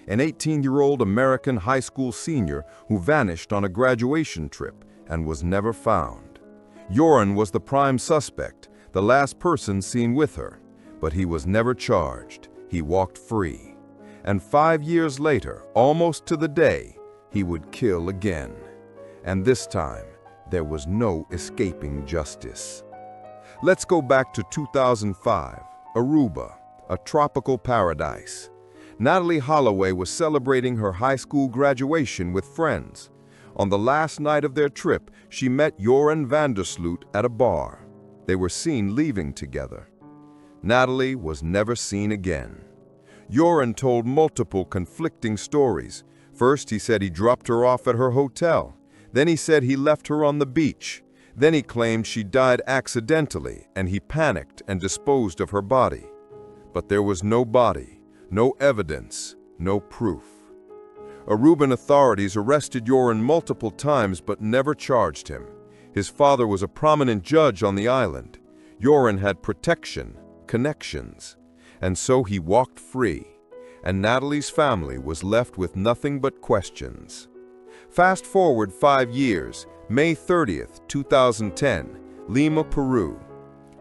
an 18-year-old American high school senior who vanished on a graduation trip and was never found. Joran was the prime suspect, the last person seen with her, but he was never charged. He walked free. And 5 years later, almost to the day, he would kill again. And this time, there was no escaping justice. Let's go back to 2005, Aruba, a tropical paradise. Natalie Holloway was celebrating her high school graduation with friends. On the last night of their trip, she met Joran van der Sloot at a bar. They were seen leaving together. Natalie was never seen again. Joran told multiple conflicting stories. First, he said he dropped her off at her hotel. Then he said he left her on the beach. Then he claimed she died accidentally, and he panicked and disposed of her body. But there was no body, no evidence, no proof. Aruban authorities arrested Joran multiple times but never charged him. His father was a prominent judge on the island. Joran had protection, connections, and so he walked free, and Natalie's family was left with nothing but questions. Fast forward 5 years, May 30th, 2010, Lima, Peru.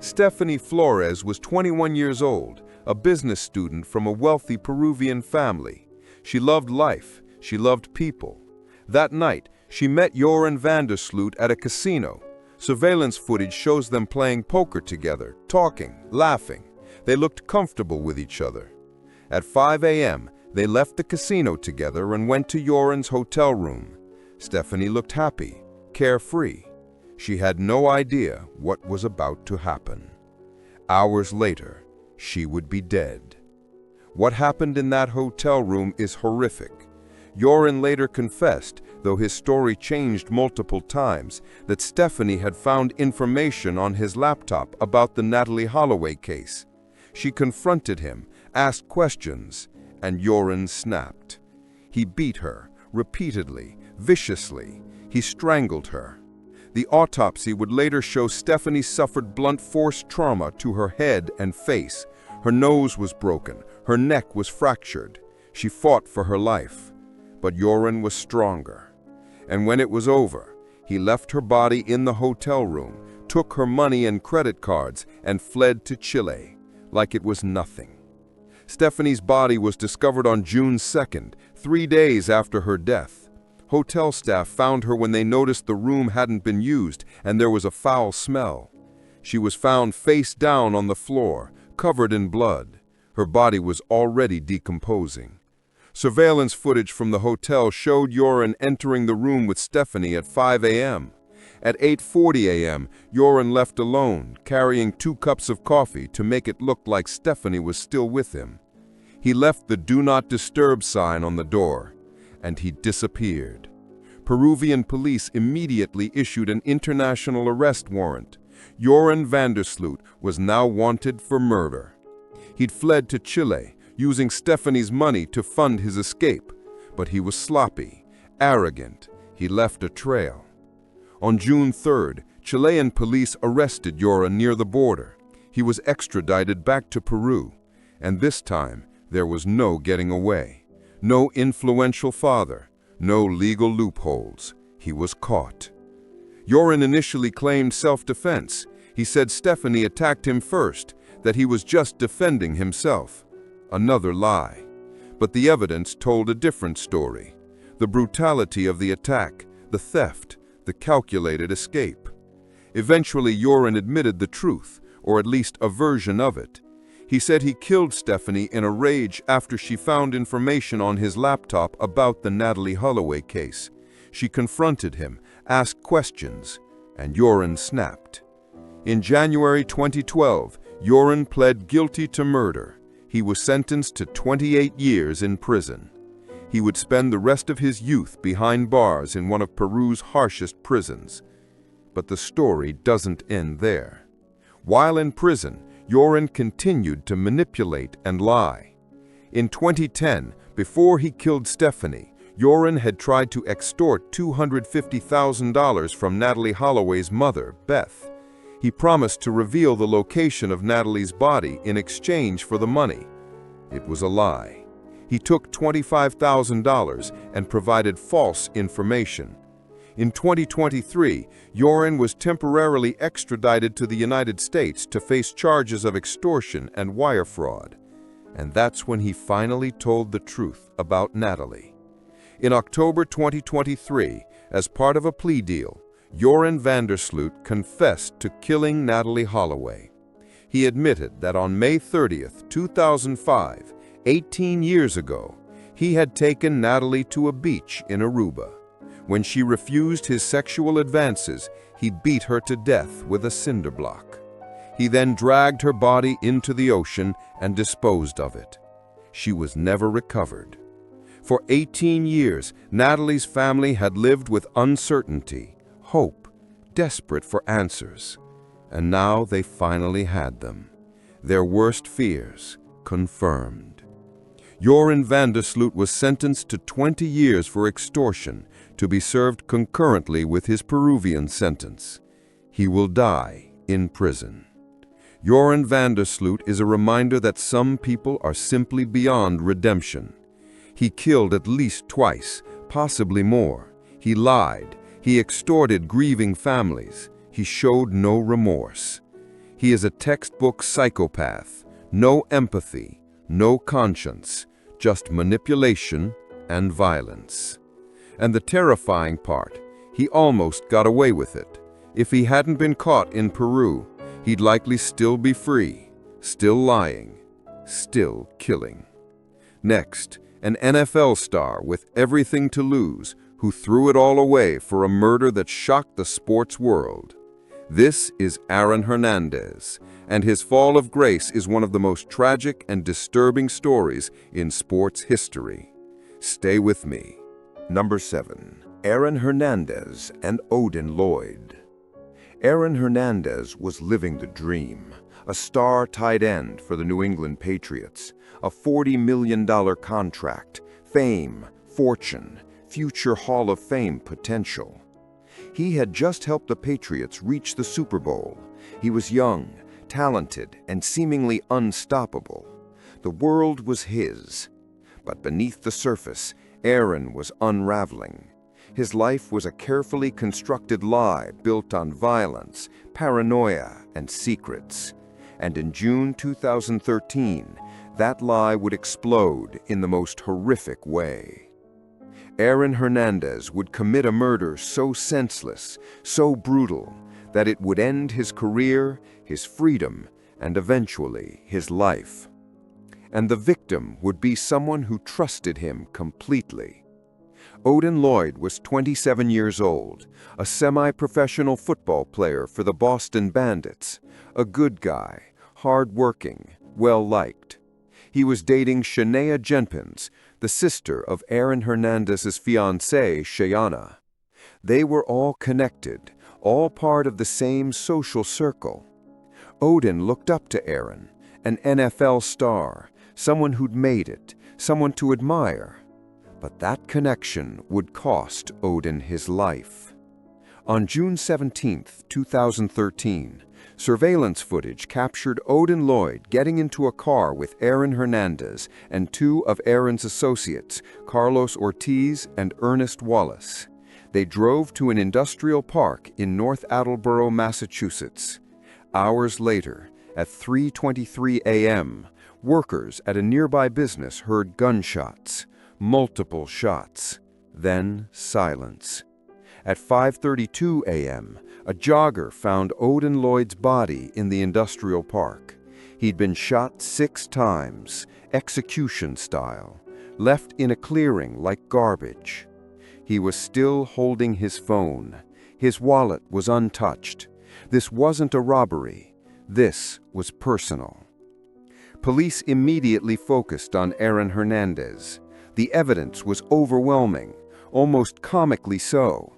Stephanie Flores was 21 years old, a business student from a wealthy Peruvian family. She loved life, she loved people. That night, she met Joran van der Sloot at a casino. Surveillance footage shows them playing poker together, talking, laughing. They looked comfortable with each other. At 5 a.m., they left the casino together and went to Joran's hotel room. Stephanie looked happy, carefree. She had no idea what was about to happen. Hours later, she would be dead. What happened in that hotel room is horrific. Joran later confessed, though his story changed multiple times, that Stephanie had found information on his laptop about the Natalie Holloway case. She confronted him, asked questions, and Joran snapped. He beat her, repeatedly, viciously. He strangled her. The autopsy would later show Stephanie suffered blunt force trauma to her head and face. Her nose was broken, her neck was fractured. She fought for her life. But Joran was stronger. And when it was over, he left her body in the hotel room, took her money and credit cards, and fled to Chile, like it was nothing. Stephanie's body was discovered on June 2nd, 3 days after her death. Hotel staff found her when they noticed the room hadn't been used and there was a foul smell. She was found face down on the floor, covered in blood. Her body was already decomposing. Surveillance footage from the hotel showed Joran entering the room with Stephanie at 5 a.m. At 8:40 a.m., Joran left alone, carrying 2 cups of coffee to make it look like Stephanie was still with him. He left the "Do Not Disturb" sign on the door, and he disappeared. Peruvian police immediately issued an international arrest warrant. Joran van der Sloot was now wanted for murder. He'd fled to Chile, using Stephanie's money to fund his escape, but he was sloppy, arrogant. He left a trail. On June 3rd, Chilean police arrested Joran near the border. He was extradited back to Peru, and this time there was no getting away. No influential father, no legal loopholes. He was caught. Joran initially claimed self-defense. He said Stephanie attacked him first, that he was just defending himself. Another lie. But the evidence told a different story. The brutality of the attack, the theft, the calculated escape. Eventually, Joran admitted the truth, or at least a version of it. He said he killed Stephanie in a rage after she found information on his laptop about the Natalie Holloway case. She confronted him, asked questions, and Joran snapped. In January 2012, Joran pled guilty to murder. He was sentenced to 28 years in prison. He would spend the rest of his youth behind bars in one of Peru's harshest prisons. But the story doesn't end there. While in prison, Joran continued to manipulate and lie. In 2010, before he killed Stephanie, Joran had tried to extort $250,000 from Natalie Holloway's mother, Beth. He promised to reveal the location of Natalie's body in exchange for the money. It was a lie. He took $25,000 and provided false information. In 2023, Joran was temporarily extradited to the United States to face charges of extortion and wire fraud. And that's when he finally told the truth about Natalie. In October 2023, as part of a plea deal, Joran van der Sloot confessed to killing Natalie Holloway. He admitted that on May 30th, 2005, 18 years ago, he had taken Natalie to a beach in Aruba. When she refused his sexual advances, he beat her to death with a cinder block. He then dragged her body into the ocean and disposed of it. She was never recovered. For 18 years, Natalie's family had lived with uncertainty, hope, desperate for answers. And now they finally had them. Their worst fears confirmed. Joran van der Sloot was sentenced to 20 years for extortion, to be served concurrently with his Peruvian sentence. He will die in prison. Joran van der Sloot is a reminder that some people are simply beyond redemption. He killed at least twice, possibly more. He lied. He extorted grieving families. He showed no remorse. He is a textbook psychopath. No empathy, no conscience, just manipulation and violence. And the terrifying part, he almost got away with it. If he hadn't been caught in Peru, he'd likely still be free, still lying, still killing. Next, an NFL star with everything to lose, who threw it all away for a murder that shocked the sports world. This is Aaron Hernandez, and his fall of grace is one of the most tragic and disturbing stories in sports history. Stay with me. Number 7. Aaron Hernandez and Odin Lloyd. Aaron Hernandez was living the dream, a star tight end for the New England Patriots, a $40 million contract, fame, fortune, future Hall of Fame potential. He had just helped the Patriots reach the Super Bowl. He was young, talented, and seemingly unstoppable. The world was his. But beneath the surface, Aaron was unraveling. His life was a carefully constructed lie built on violence, paranoia, and secrets. And in June 2013, that lie would explode in the most horrific way. Aaron Hernandez would commit a murder so senseless, so brutal, that it would end his career, his freedom, and eventually his life. And the victim would be someone who trusted him completely. Odin Lloyd was 27 years old, a semi-professional football player for the Boston Bandits, a good guy, hard-working, well-liked. He was dating Shania Jenkins, the sister of Aaron Hernandez's fiancée, Shayana. They were all connected, all part of the same social circle. Odin looked up to Aaron, an NFL star, someone who'd made it, someone to admire. But that connection would cost Odin his life. On June 17, 2013, surveillance footage captured Odin Lloyd getting into a car with Aaron Hernandez and two of Aaron's associates, Carlos Ortiz and Ernest Wallace. They drove to an industrial park in North Attleboro, Massachusetts. Hours later, at 3:23 a.m., workers at a nearby business heard gunshots, multiple shots, then silence. At 5:32 a.m., a jogger found Odin Lloyd's body in the industrial park. He'd been shot 6 times, execution style, left in a clearing like garbage. He was still holding his phone. His wallet was untouched. This wasn't a robbery. This was personal. Police immediately focused on Aaron Hernandez. The evidence was overwhelming, almost comically so.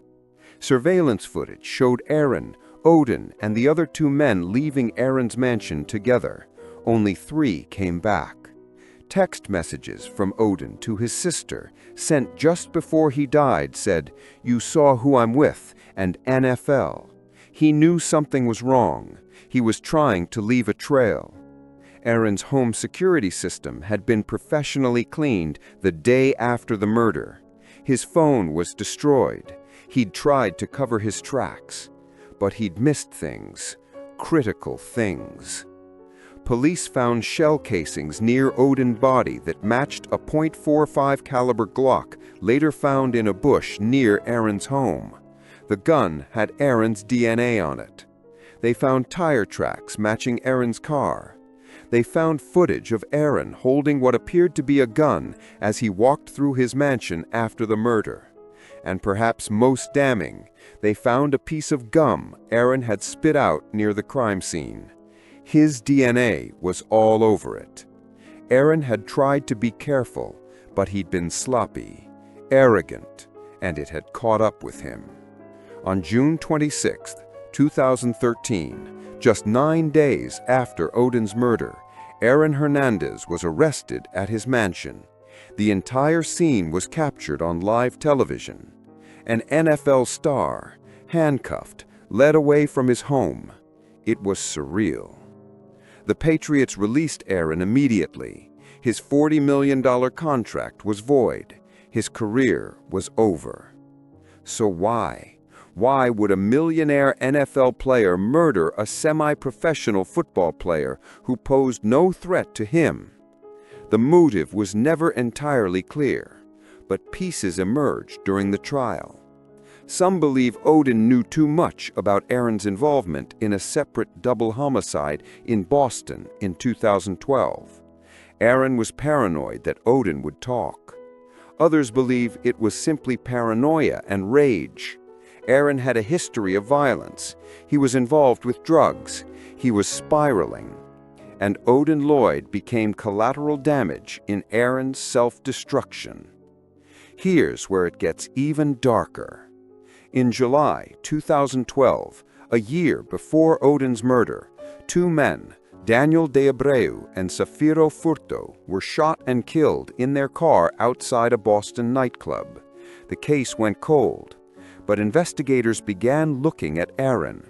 Surveillance footage showed Aaron, Odin, and the other 2 men leaving Aaron's mansion together. Only 3 came back. Text messages from Odin to his sister, sent just before he died, said, "You saw who I'm with," and NFL. He knew something was wrong. He was trying to leave a trail. Aaron's home security system had been professionally cleaned the day after the murder. His phone was destroyed. He'd tried to cover his tracks, but he'd missed things, critical things. Police found shell casings near Odin's body that matched a .45 caliber Glock later found in a bush near Aaron's home. The gun had Aaron's DNA on it. They found tire tracks matching Aaron's car. They found footage of Aaron holding what appeared to be a gun as he walked through his mansion after the murder. And perhaps most damning, they found a piece of gum Aaron had spit out near the crime scene. His DNA was all over it. Aaron had tried to be careful, but he'd been sloppy, arrogant, and it had caught up with him. On June 26, 2013, just 9 days after Odin's murder, Aaron Hernandez was arrested at his mansion. The entire scene was captured on live television. An NFL star, handcuffed, led away from his home. It was surreal. The Patriots released Aaron immediately. His $40 million contract was void. His career was over. So why? Why would a millionaire NFL player murder a semi-professional football player who posed no threat to him? The motive was never entirely clear, but pieces emerged during the trial. Some believe Odin knew too much about Aaron's involvement in a separate double homicide in Boston in 2012. Aaron was paranoid that Odin would talk. Others believe it was simply paranoia and rage. Aaron had a history of violence. He was involved with drugs. He was spiraling. And Odin Lloyd became collateral damage in Aaron's self-destruction. Here's where it gets even darker. In July 2012, a year before Odin's murder, 2 men, Daniel de Abreu and Safiro Furto, were shot and killed in their car outside a Boston nightclub. The case went cold, but investigators began looking at Aaron.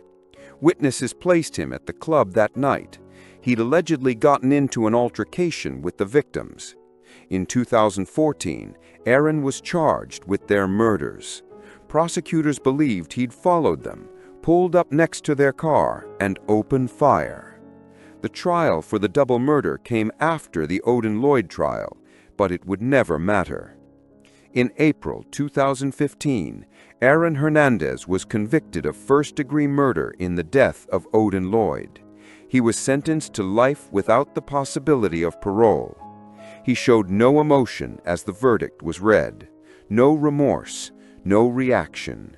Witnesses placed him at the club that night. He'd allegedly gotten into an altercation with the victims. In 2014, Aaron was charged with their murders. Prosecutors believed he'd followed them, pulled up next to their car, and opened fire. The trial for the double murder came after the Odin Lloyd trial, but it would never matter. In April 2015, Aaron Hernandez was convicted of first-degree murder in the death of Odin Lloyd. He was sentenced to life without the possibility of parole. He showed no emotion as the verdict was read, no remorse, no reaction.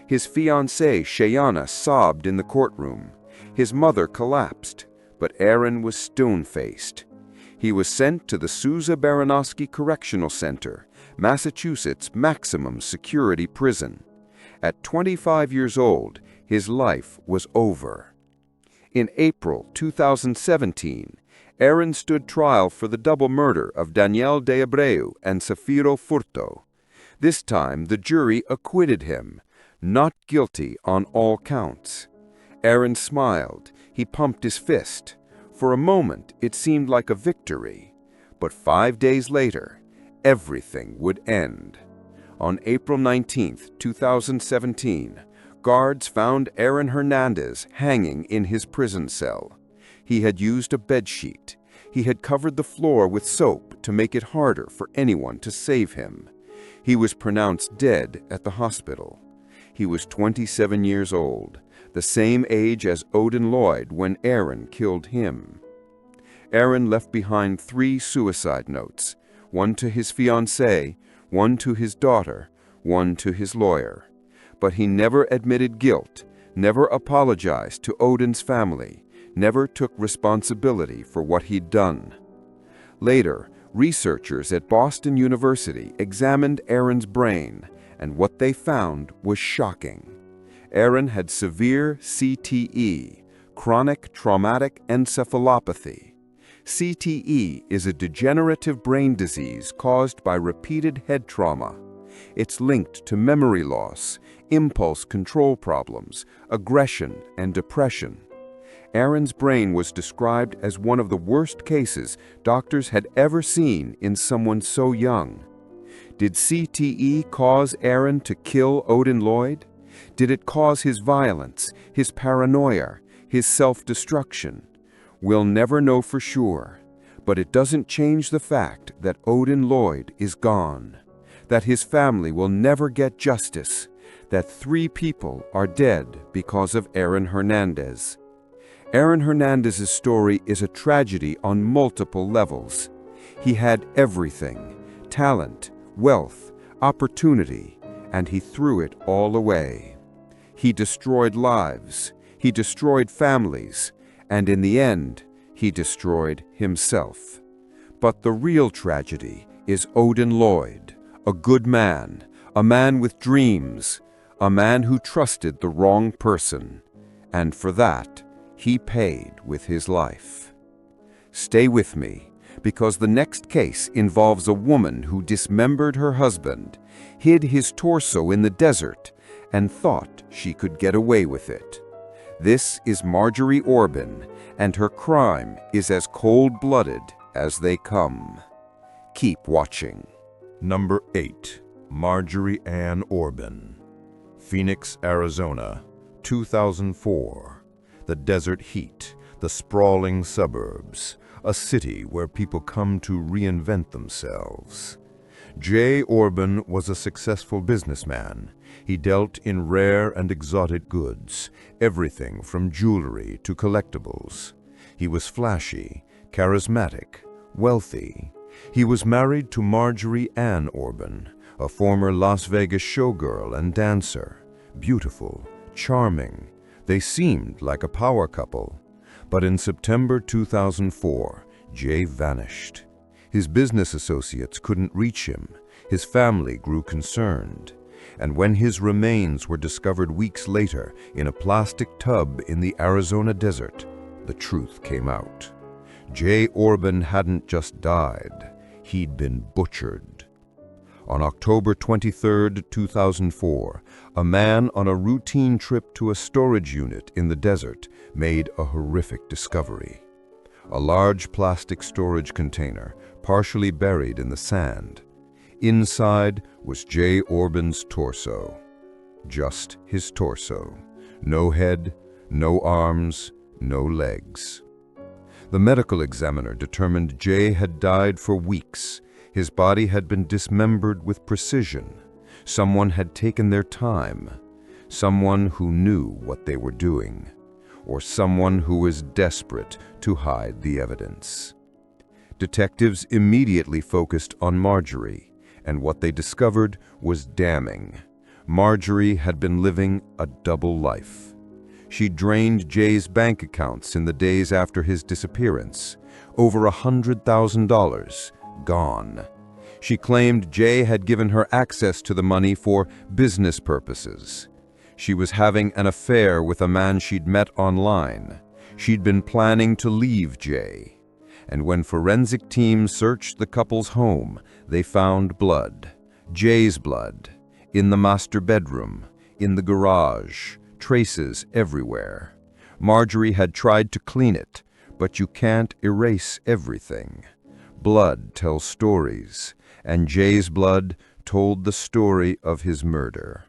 His fiancée, Shayana, sobbed in the courtroom. His mother collapsed, but Aaron was stone-faced. He was sent to the Sousa Baranowski Correctional Center, Massachusetts' maximum security prison. At 25 years old, his life was over. In April 2017, Aaron stood trial for the double murder of Daniel de Abreu and Safiro Furto. This time, the jury acquitted him, not guilty on all counts. Aaron smiled. He pumped his fist. For a moment, it seemed like a victory. But 5 days later, everything would end. On April 19, 2017, guards found Aaron Hernandez hanging in his prison cell. He had used a bedsheet. He had covered the floor with soap to make it harder for anyone to save him. He was pronounced dead at the hospital. He was 27 years old, the same age as Odin Lloyd when Aaron killed him. Aaron left behind 3 suicide notes, one to his fiancée, one to his daughter, one to his lawyer. But he never admitted guilt, never apologized to Odin's family, never took responsibility for what he'd done. Later, researchers at Boston University examined Aaron's brain, and what they found was shocking. Aaron had severe CTE, chronic traumatic encephalopathy. CTE is a degenerative brain disease caused by repeated head trauma. It's linked to memory loss, impulse control problems, aggression, and depression. Aaron's brain was described as one of the worst cases doctors had ever seen in someone so young. Did CTE cause Aaron to kill Odin Lloyd? Did it cause his violence, his paranoia, his self-destruction? We'll never know for sure, but it doesn't change the fact that Odin Lloyd is gone, that his family will never get justice, that 3 people are dead because of Aaron Hernandez. Aaron Hernandez's story is a tragedy on multiple levels. He had everything: talent, wealth, opportunity, and he threw it all away. He destroyed lives, he destroyed families, and in the end, he destroyed himself. But the real tragedy is Odin Lloyd, a good man, a man with dreams, a man who trusted the wrong person, and for that, he paid with his life. Stay with me, because the next case involves a woman who dismembered her husband, hid his torso in the desert, and thought she could get away with it. This is Marjorie Orbin, and her crime is as cold-blooded as they come. Keep watching. Number 8. Marjorie Ann Orbin. Phoenix, Arizona, 2004. The desert heat, the sprawling suburbs, a city where people come to reinvent themselves. J. Orbin was a successful businessman. He dealt in rare and exotic goods, everything from jewelry to collectibles. He was flashy, charismatic, wealthy. He was married to Marjorie Ann Orbin, a former Las Vegas showgirl and dancer. Beautiful, charming. They seemed like a power couple. But in September 2004, Jay vanished. His business associates couldn't reach him. His family grew concerned. And when his remains were discovered weeks later in a plastic tub in the Arizona desert, the truth came out. Jay Orbin hadn't just died. He'd been butchered. On October 23, 2004, a man on a routine trip to a storage unit in the desert made a horrific discovery. A large plastic storage container, partially buried in the sand. Inside was Jay Orbin's torso. Just his torso. No head, no arms, no legs. The medical examiner determined Jay had died for weeks. His body had been dismembered with precision. Someone had taken their time. Someone who knew what they were doing. Or someone who was desperate to hide the evidence. Detectives immediately focused on Marjorie, and what they discovered was damning. Marjorie had been living a double life. She drained Jay's bank accounts in the days after his disappearance. Over $100,000 gone. She claimed Jay had given her access to the money for business purposes. She was having an affair with a man she'd met online. She'd been planning to leave Jay. And when forensic teams searched the couple's home, they found blood. Jay's blood. In the master bedroom. In the garage. Traces everywhere. Marjorie had tried to clean it, but you can't erase everything. Blood tells stories, and Jay's blood told the story of his murder.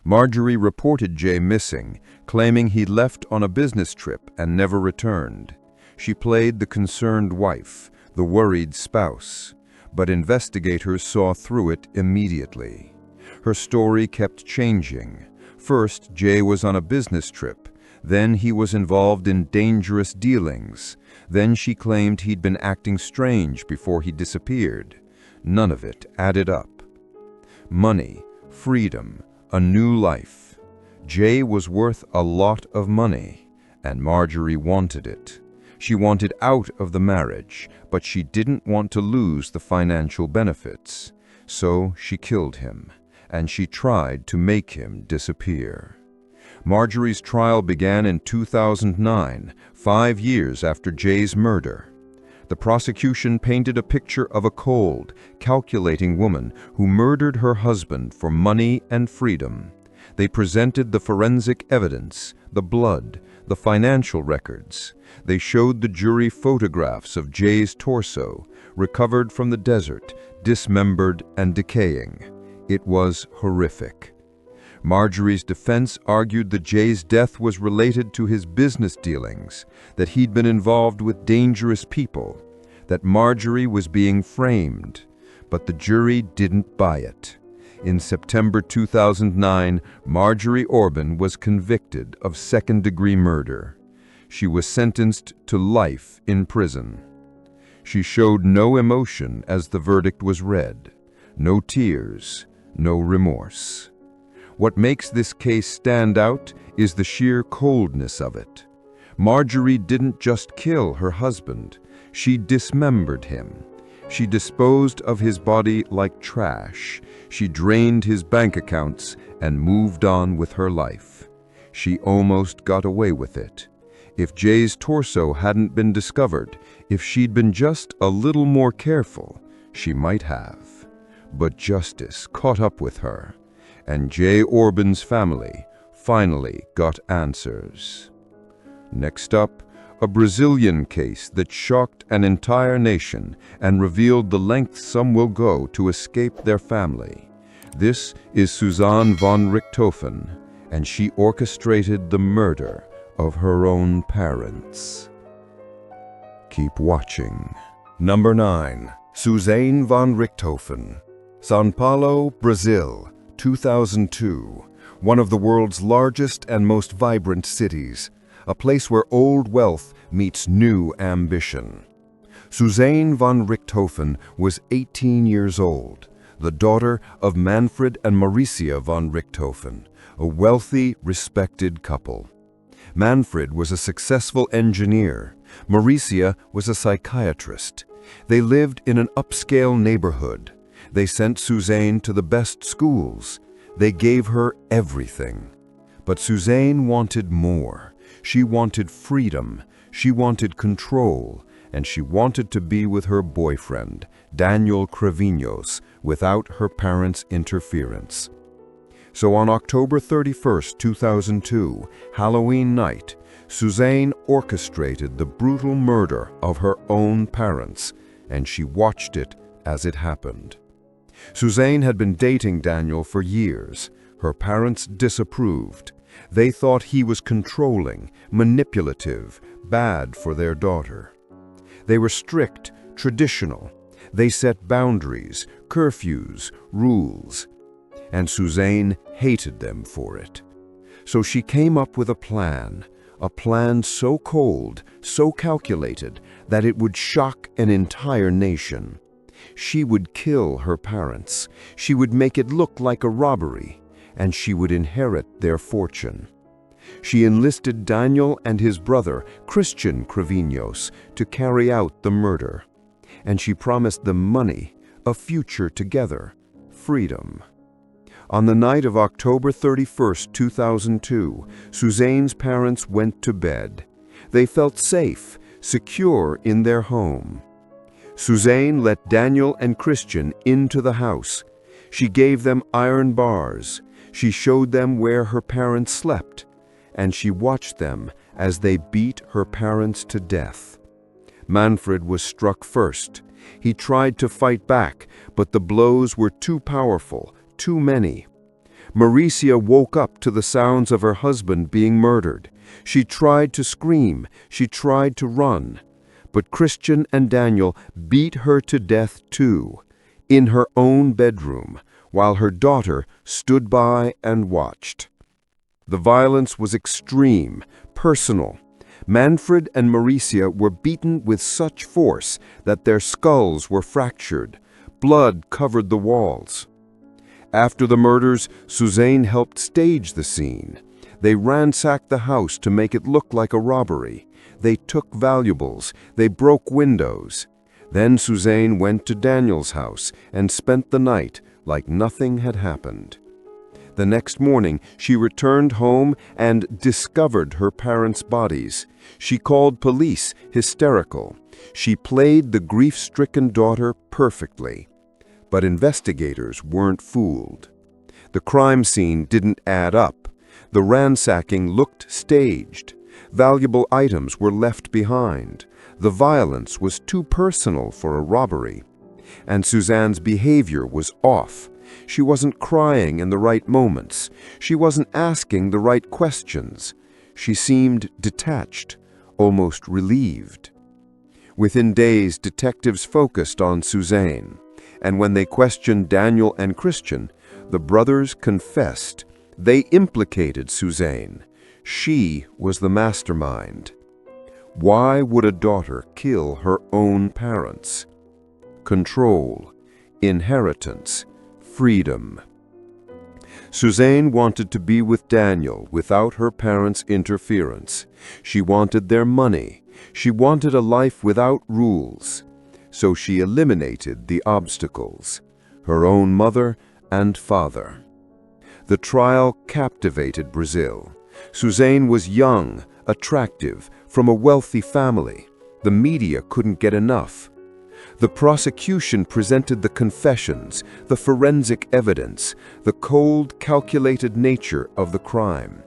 Marjorie reported Jay missing, claiming he left on a business trip and never returned. She played the concerned wife, the worried spouse, but investigators saw through it immediately. Her story kept changing. First, Jay was on a business trip. Then he was involved in dangerous dealings. Then she claimed he'd been acting strange before he disappeared. None of it added up. Money, freedom, a new life. Jay was worth a lot of money, and Marjorie wanted it. She wanted out of the marriage, but she didn't want to lose the financial benefits. So she killed him, and she tried to make him disappear. Marjorie's trial began in 2009, 5 years after Jay's murder. The prosecution painted a picture of a cold, calculating woman who murdered her husband for money and freedom. They presented the forensic evidence, the blood, the financial records. They showed the jury photographs of Jay's torso, recovered from the desert, dismembered and decaying. It was horrific. Marjorie's defense argued that Jay's death was related to his business dealings, that he'd been involved with dangerous people, that Marjorie was being framed, but the jury didn't buy it. In September 2009, Marjorie Orbin was convicted of second-degree murder. she was sentenced to life in prison. She showed no emotion as the verdict was read, no tears, no remorse. What makes this case stand out is the sheer coldness of it. Marjorie didn't just kill her husband, she dismembered him. She disposed of his body like trash. She drained his bank accounts and moved on with her life. She almost got away with it. If Jay's torso hadn't been discovered, if she'd been just a little more careful, she might have. But justice caught up with her, and Jay Orbin's family finally got answers. Next up, a Brazilian case that shocked an entire nation and revealed the lengths some will go to escape their family. This is Suzane von Richthofen, and she orchestrated the murder of her own parents. Keep watching. Number 9. Suzane von Richthofen. São Paulo, Brazil, 2002. One of the world's largest and most vibrant cities. A place where old wealth meets new ambition. Suzane von Richthofen was 18 years old, the daughter of Manfred and Mauricia von Richthofen, a wealthy, respected couple. Manfred was a successful engineer. Mauricia was a psychiatrist. They lived in an upscale neighborhood. They sent Suzane to the best schools. They gave her everything. But Suzane wanted more. She wanted freedom, she wanted control, and she wanted to be with her boyfriend, Daniel Cravinhos, without her parents' interference. So on October 31st, 2002, Halloween night, Suzane orchestrated the brutal murder of her own parents, and she watched it as it happened. Suzane had been dating Daniel for years. Her parents disapproved. They thought he was controlling, manipulative, bad for their daughter. They were strict, traditional. They set boundaries, curfews, rules. And Suzane hated them for it. So she came up with a plan so cold, so calculated, that it would shock an entire nation. She would kill her parents. She would make it look like a robbery, and she would inherit their fortune. She enlisted Daniel and his brother, Christian Cravinhos, to carry out the murder. And she promised them money, a future together, freedom. On the night of October 31st, 2002, Suzane's parents went to bed. They felt safe, secure in their home. Suzane let Daniel and Christian into the house. She gave them iron bars. She showed them where her parents slept, and she watched them as they beat her parents to death. Manfred was struck first. He tried to fight back, but the blows were too powerful, too many. Mauricia woke up to the sounds of her husband being murdered. She tried to scream. She tried to run. But Christian and Daniel beat her to death too, in her own bedroom, while her daughter stood by and watched. The violence was extreme, personal. Manfred and Mauricia were beaten with such force that their skulls were fractured. Blood covered the walls. After the murders, Suzane helped stage the scene. They ransacked the house to make it look like a robbery. They took valuables. They broke windows. Then Suzane went to Daniel's house and spent the night like nothing had happened. The next morning, she returned home and discovered her parents' bodies. She called police, hysterical. She played the grief-stricken daughter perfectly. But investigators weren't fooled. The crime scene didn't add up. The ransacking looked staged. Valuable items were left behind. The violence was too personal for a robbery. And Suzane's behavior was off. She wasn't crying in the right moments. She wasn't asking the right questions. She seemed detached, almost relieved. Within days, detectives focused on Suzane, and when they questioned Daniel and Christian, the brothers confessed. They implicated Suzane. She was the mastermind. Why would a daughter kill her own parents? Control, inheritance, freedom. Suzane wanted to be with Daniel without her parents' interference. She wanted their money. She wanted a life without rules. So she eliminated the obstacles, her own mother and father. The trial captivated Brazil. Suzane was young, attractive, from a wealthy family. The media couldn't get enough. The prosecution presented the confessions, the forensic evidence, the cold, calculated nature of the crime.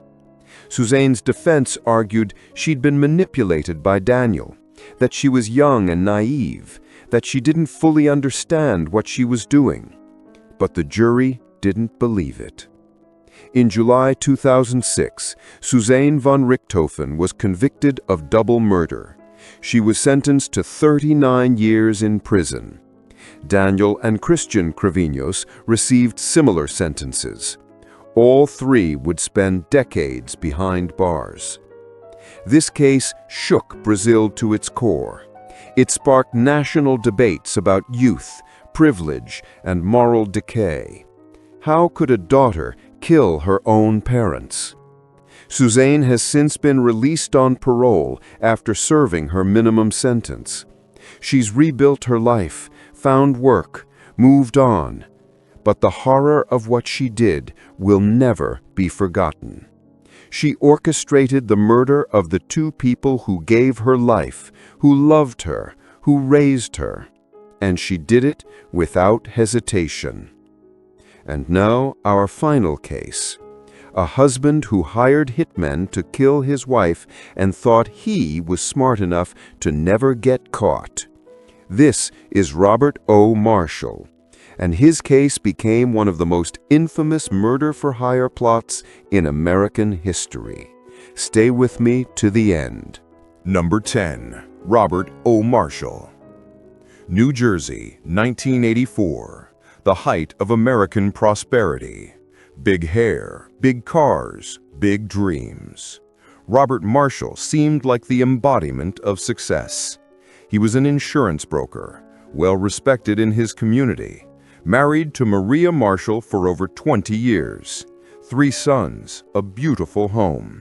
Suzane's defense argued she'd been manipulated by Daniel, that she was young and naive, that she didn't fully understand what she was doing. But the jury didn't believe it. In July 2006, Suzane von Richthofen was convicted of double murder. She was sentenced to 39 years in prison. Daniel and Christian Kreviños received similar sentences. All three would spend decades behind bars. This case shook Brazil to its core. It sparked national debates about youth, privilege, and moral decay. How could a daughter kill her own parents? Suzane has since been released on parole after serving her minimum sentence. She's rebuilt her life, found work, moved on. But the horror of what she did will never be forgotten. She orchestrated the murder of the two people who gave her life, who loved her, who raised her. And she did it without hesitation. And now our final case. A husband who hired hitmen to kill his wife and thought he was smart enough to never get caught. This is Robert O. Marshall, and his case became one of the most infamous murder-for-hire plots in American history. Stay with me to the end. Number 10. Robert O. Marshall. New Jersey, 1984. The height of American prosperity. Big hair, big cars, big dreams. Robert Marshall seemed like the embodiment of success. He was an insurance broker, well respected in his community, married to Maria Marshall for over 20 years, 3 sons, a beautiful home.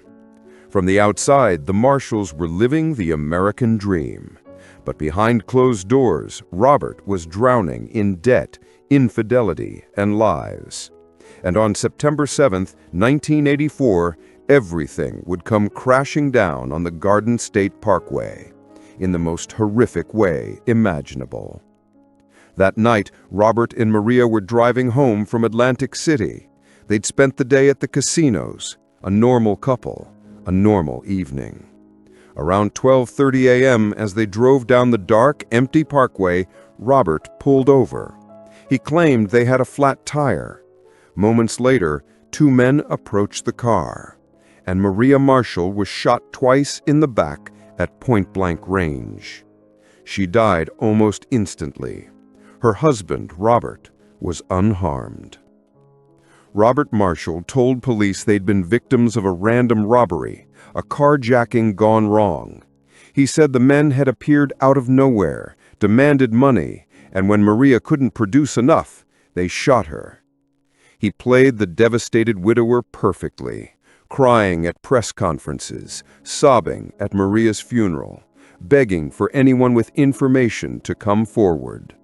From the outside, the Marshalls were living the American dream. But behind closed doors, Robert was drowning in debt, infidelity, and lies. And on September 7, 1984, everything would come crashing down on the Garden State Parkway, in the most horrific way imaginable. That night, Robert and Maria were driving home from Atlantic City. They'd spent the day at the casinos, a normal couple, a normal evening. Around 12:30 a.m., as they drove down the dark, empty parkway, Robert pulled over. He claimed they had a flat tire. Moments later, 2 men approached the car, and Maria Marshall was shot twice in the back at point-blank range. She died almost instantly. Her husband, Robert, was unharmed. Robert Marshall told police they'd been victims of a random robbery, a carjacking gone wrong. He said the men had appeared out of nowhere, demanded money, and when Maria couldn't produce enough, they shot her. He played the devastated widower perfectly, crying at press conferences, sobbing at Maria's funeral, begging for anyone with information to come forward.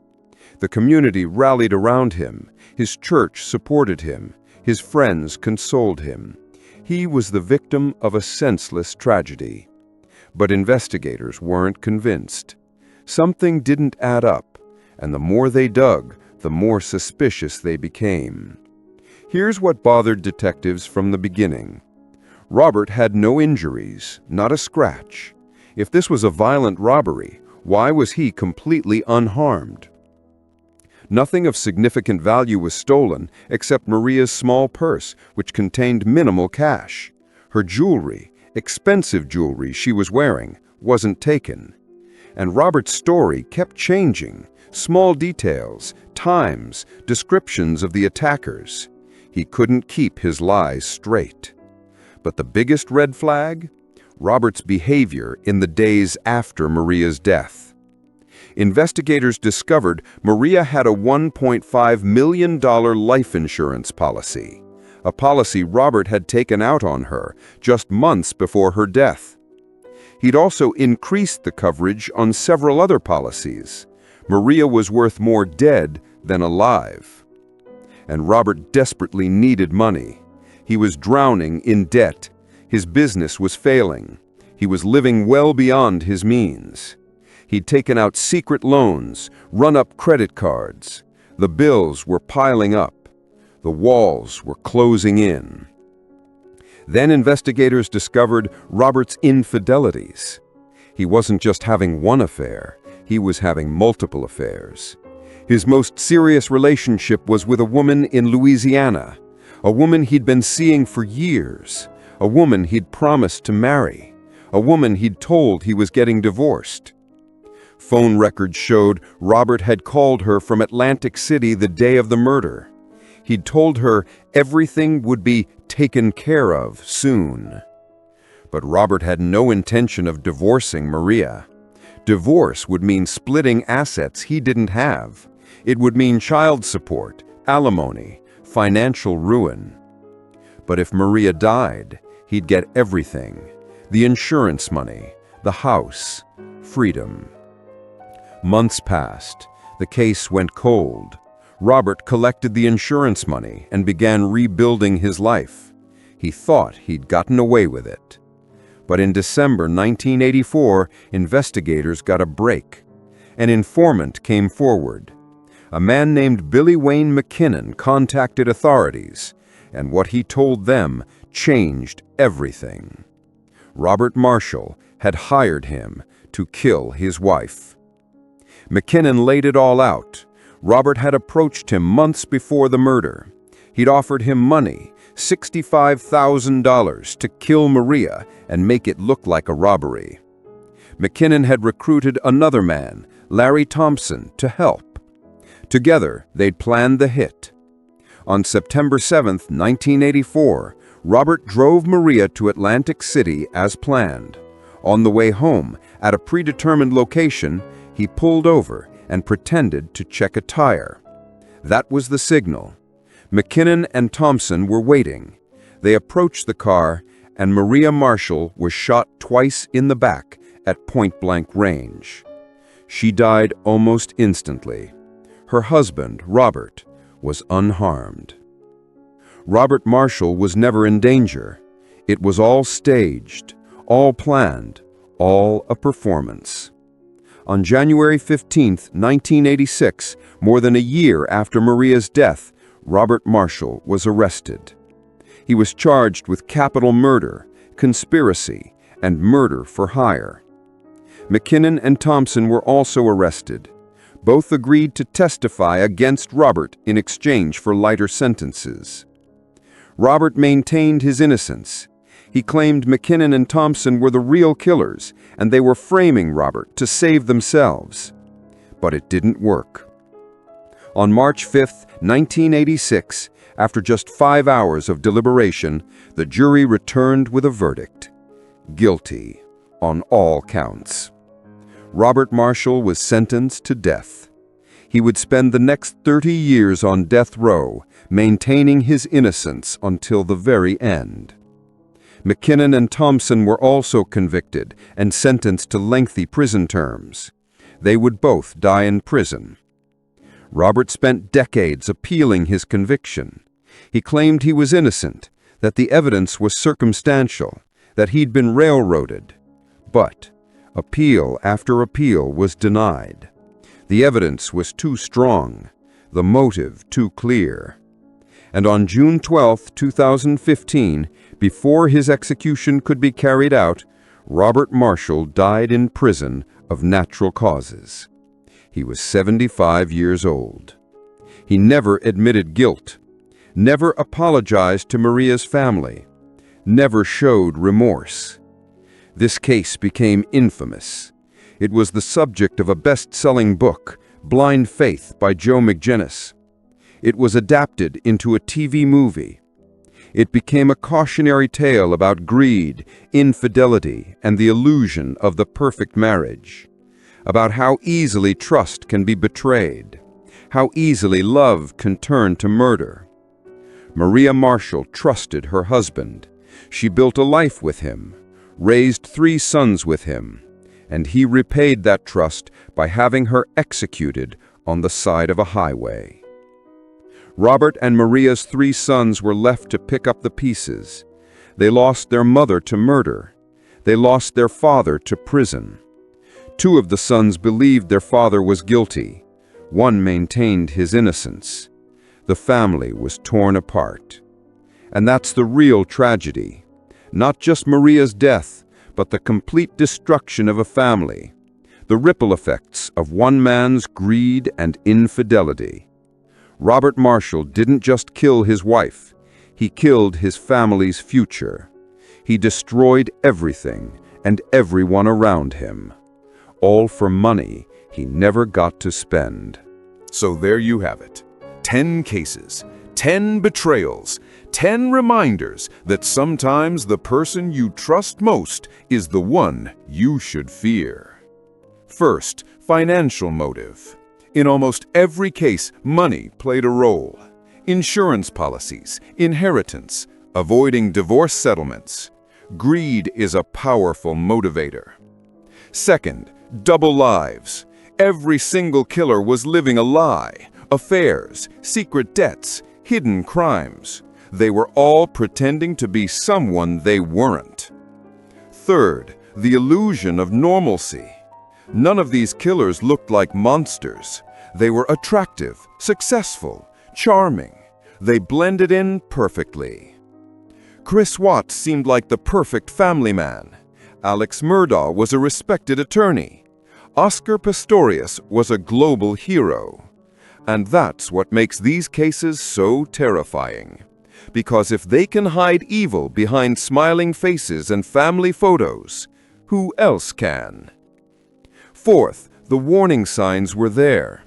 The community rallied around him, his church supported him, his friends consoled him. He was the victim of a senseless tragedy. But investigators weren't convinced. Something didn't add up, and the more they dug, the more suspicious they became. Here's what bothered detectives from the beginning. Robert had no injuries, not a scratch. If this was a violent robbery, why was he completely unharmed? Nothing of significant value was stolen except Maria's small purse, which contained minimal cash. Her jewelry, expensive jewelry she was wearing, wasn't taken. And Robert's story kept changing. Small details, times, descriptions of the attackers. He couldn't keep his lies straight. But the biggest red flag? Robert's behavior in the days after Maria's death. Investigators discovered Maria had a $1.5 million life insurance policy, a policy Robert had taken out on her just months before her death. He'd also increased the coverage on several other policies. Maria was worth more dead than alive. And Robert desperately needed money. He was drowning in debt. His business was failing. He was living well beyond his means. He'd taken out secret loans, run up credit cards. The bills were piling up. The walls were closing in. Then investigators discovered Robert's infidelities. He wasn't just having one affair, he was having multiple affairs. His most serious relationship was with a woman in Louisiana, a woman he'd been seeing for years, a woman he'd promised to marry, a woman he'd told he was getting divorced. Phone records showed Robert had called her from Atlantic City the day of the murder. He'd told her everything would be taken care of soon. But Robert had no intention of divorcing Maria. Divorce would mean splitting assets he didn't have. It would mean child support, alimony, financial ruin. But if Maria died, he'd get everything: the insurance money, the house, freedom. Months passed. The case went cold. Robert collected the insurance money and began rebuilding his life. He thought he'd gotten away with it. But in December 1984, investigators got a break. An informant came forward. A man named Billy Wayne McKinnon contacted authorities, and what he told them changed everything. Robert Marshall had hired him to kill his wife. McKinnon laid it all out. Robert had approached him months before the murder. He'd offered him money, $65,000, to kill Maria and make it look like a robbery. McKinnon had recruited another man, Larry Thompson, to help. Together, they'd planned the hit. On September 7, 1984, Robert drove Maria to Atlantic City as planned. On the way home, at a predetermined location, he pulled over and pretended to check a tire. That was the signal. McKinnon and Thompson were waiting. They approached the car, and Maria Marshall was shot twice in the back at point-blank range. She died almost instantly. Her husband, Robert, was unharmed. Robert Marshall was never in danger. It was all staged, all planned, all a performance. On January 15, 1986, more than a year after Maria's death, Robert Marshall was arrested. He was charged with capital murder, conspiracy, and murder for hire. McKinnon and Thompson were also arrested. Both agreed to testify against Robert in exchange for lighter sentences. Robert maintained his innocence. He claimed McKinnon and Thompson were the real killers, and they were framing Robert to save themselves. But it didn't work. On March 5, 1986, after just 5 hours of deliberation, the jury returned with a verdict: guilty on all counts. Robert Marshall was sentenced to death. He would spend the next 30 years on death row, maintaining his innocence until the very end. McKinnon and Thompson were also convicted and sentenced to lengthy prison terms. They would both die in prison. Robert spent decades appealing his conviction. He claimed he was innocent, that the evidence was circumstantial, that he'd been railroaded. But appeal after appeal was denied. The evidence was too strong, the motive too clear. And on June 12, 2015, before his execution could be carried out, Robert Marshall died in prison of natural causes. He was 75 years old. He never admitted guilt, never apologized to Maria's family, never showed remorse. This case became infamous. It was the subject of a best-selling book, Blind Faith by Joe McGinnis. It was adapted into a TV movie. It became a cautionary tale about greed, infidelity, and the illusion of the perfect marriage. About how easily trust can be betrayed, how easily love can turn to murder. Maria Marshall trusted her husband. She built a life with him, raised 3 sons with him, and he repaid that trust by having her executed on the side of a highway. Robert and Maria's 3 sons were left to pick up the pieces. They lost their mother to murder. They lost their father to prison. 2 of the sons believed their father was guilty. 1 maintained his innocence. The family was torn apart. And that's the real tragedy. Not just Maria's death, but the complete destruction of a family. The ripple effects of one man's greed and infidelity. Robert Marshall didn't just kill his wife, he killed his family's future. He destroyed everything and everyone around him. All for money he never got to spend. So there you have it. 10 cases, 10 betrayals, 10 reminders that sometimes the person you trust most is the one you should fear. First, financial motive. In almost every case, money played a role. Insurance policies, inheritance, avoiding divorce settlements. Greed is a powerful motivator. Second, double lives. Every single killer was living a lie. Affairs, secret debts, hidden crimes. They were all pretending to be someone they weren't. Third, the illusion of normalcy. None of these killers looked like monsters. They were attractive, successful, charming. They blended in perfectly. Chris Watts seemed like the perfect family man. Alex Murdaugh was a respected attorney. Oscar Pistorius was a global hero. And that's what makes these cases so terrifying. Because if they can hide evil behind smiling faces and family photos, who else can? Fourth, the warning signs were there.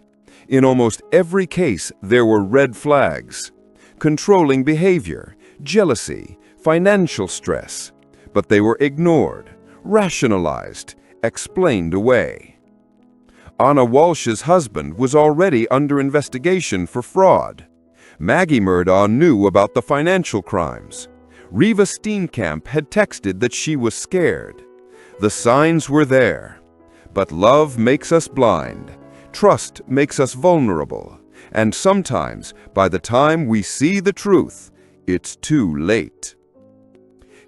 In almost every case, there were red flags. Controlling behavior, jealousy, financial stress. But they were ignored, rationalized, explained away. Ana Walshe's husband was already under investigation for fraud. Maggie Murdaugh knew about the financial crimes. Riva Steenkamp had texted that she was scared. The signs were there. But love makes us blind. Trust makes us vulnerable. And sometimes, by the time we see the truth, it's too late.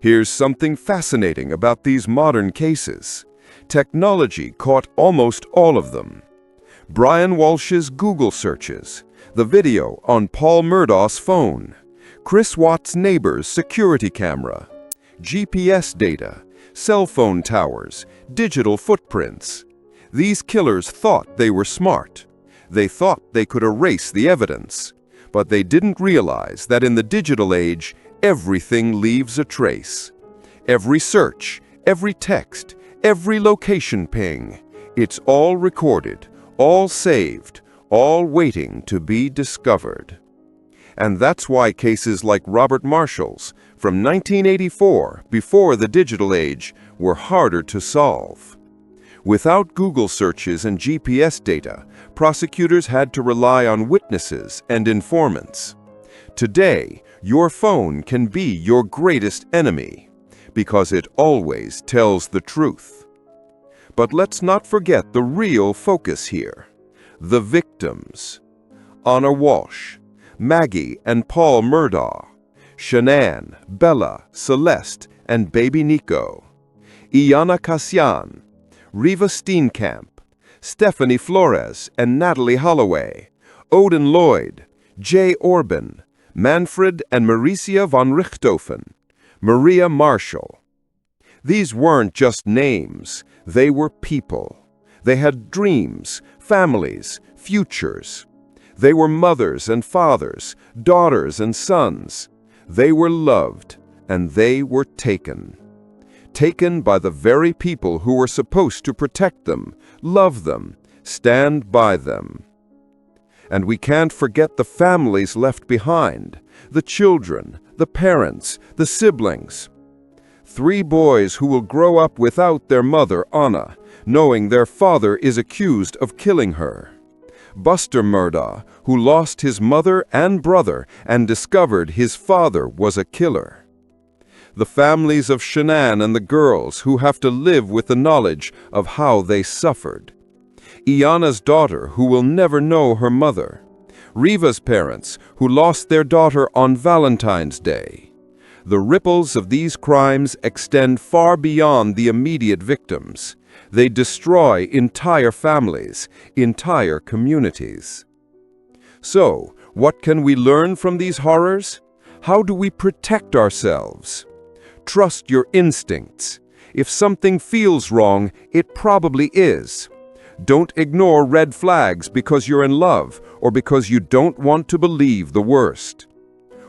Here's something fascinating about these modern cases. Technology caught almost all of them. Brian Walsh's Google searches, the video on Paul Murdaugh's phone, Chris Watts' neighbor's security camera, GPS data, cell phone towers, digital footprints. These killers thought they were smart. They thought they could erase the evidence. But they didn't realize that in the digital age, everything leaves a trace. Every search, every text, every location ping, it's all recorded, all saved, all waiting to be discovered. And that's why cases like Robert Marshall's from 1984, before the digital age, were harder to solve. Without Google searches and GPS data, prosecutors had to rely on witnesses and informants. Today, your phone can be your greatest enemy, because it always tells the truth. But let's not forget the real focus here. The victims. Ana Walshe, Maggie and Paul Murdaugh, Shanann, Bella, Celeste, and baby Nico, Iana Kasyan, Riva Steenkamp, Stephanie Flores and Natalie Holloway, Odin Lloyd, Jay Orbin, Manfred and Maricia von Richthofen, Maria Marshall. These weren't just names, they were people. They had dreams, families, futures. They were mothers and fathers, daughters and sons. They were loved, and they were taken. Taken by the very people who were supposed to protect them, love them, stand by them. And we can't forget the families left behind, the children, the parents, the siblings. 3 boys who will grow up without their mother, Anna, knowing their father is accused of killing her. Buster Murdaugh, who lost his mother and brother and discovered his father was a killer. The families of Suzane and the girls who have to live with the knowledge of how they suffered. Iana's daughter, who will never know her mother. Riva's parents, who lost their daughter on Valentine's Day. The ripples of these crimes extend far beyond the immediate victims. They destroy entire families, entire communities. So, what can we learn from these horrors? How do we protect ourselves? Trust your instincts. If something feels wrong, it probably is. Don't ignore red flags because you're in love or because you don't want to believe the worst.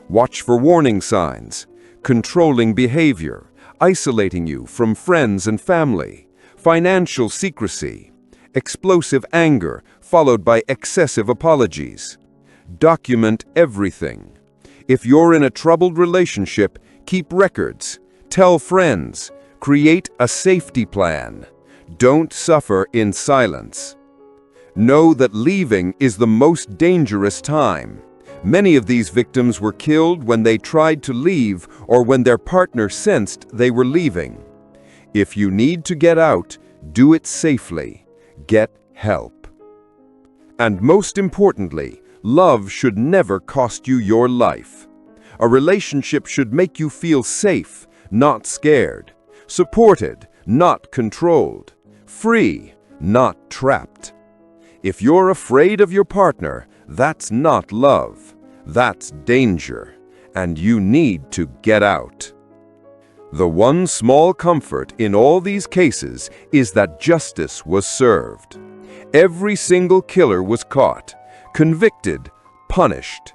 Watch for warning signs, controlling behavior, isolating you from friends and family, financial secrecy, explosive anger followed by excessive apologies. Document everything. If you're in a troubled relationship, keep records, tell friends, create a safety plan. Don't suffer in silence. Know that leaving is the most dangerous time. Many of these victims were killed when they tried to leave or when their partner sensed they were leaving. If you need to get out, do it safely. Get help. And most importantly, love should never cost you your life. A relationship should make you feel safe, not scared, supported, not controlled, free, not trapped. If you're afraid of your partner, that's not love. That's danger, and you need to get out. The one small comfort in all these cases is that justice was served. Every single killer was caught, convicted, punished.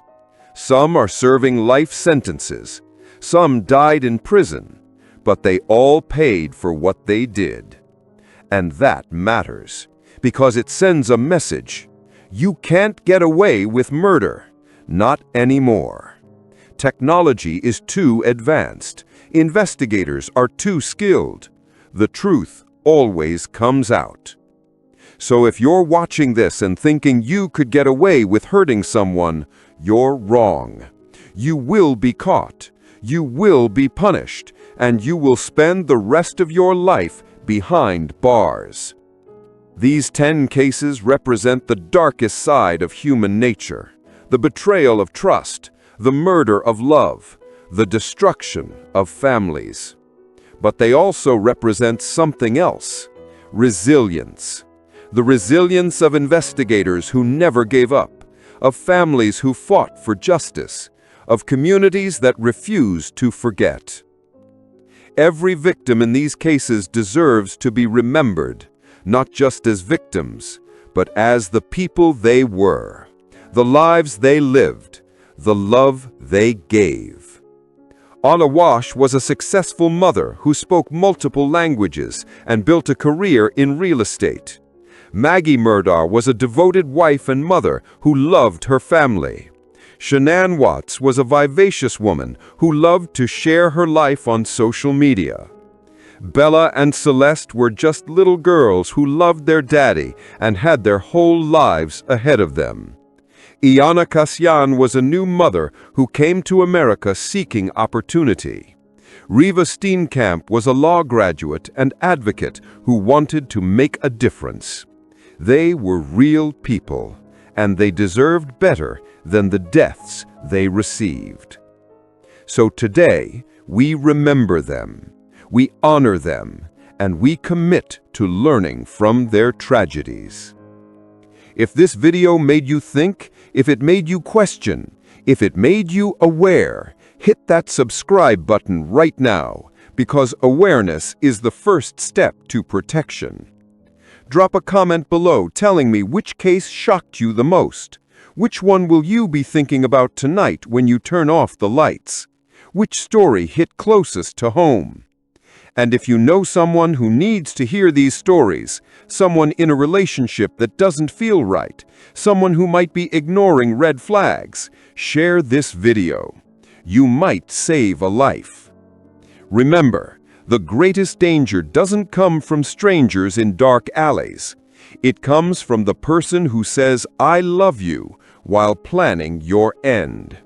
Some are serving life sentences. Some died in prison, but they all paid for what they did. And that matters, because it sends a message. You can't get away with murder. Not anymore. Technology is too advanced. Investigators are too skilled. The truth always comes out. So if you're watching this and thinking you could get away with hurting someone, you're wrong. You will be caught. You will be punished, and you will spend the rest of your life behind bars. These 10 cases represent the darkest side of human nature, the betrayal of trust, the murder of love, the destruction of families. But they also represent something else, resilience. The resilience of investigators who never gave up, of families who fought for justice, of communities that refused to forget. Every victim in these cases deserves to be remembered, not just as victims, but as the people they were, the lives they lived, the love they gave. Ana Walshe was a successful mother who spoke multiple languages and built a career in real estate. Murdaugh was a devoted wife and mother who loved her family. Suzane was a vivacious woman who loved to share her life on social media. Bella and Celeste were just little girls who loved their daddy and had their whole lives ahead of them. Iana was a new mother who came to America seeking opportunity. Riva Steenkamp was a law graduate and advocate who wanted to make a difference. They were real people, and they deserved better than the deaths they received. So today, we remember them, we honor them, and we commit to learning from their tragedies. If this video made you think, if it made you question, if it made you aware, hit that subscribe button right now, because awareness is the first step to protection. Drop a comment below telling me which case shocked you the most. Which one will you be thinking about tonight when you turn off the lights? Which story hit closest to home? And if you know someone who needs to hear these stories, someone in a relationship that doesn't feel right, someone who might be ignoring red flags, share this video. You might save a life. Remember, the greatest danger doesn't come from strangers in dark alleys. It comes from the person who says, "I love you," while planning your end.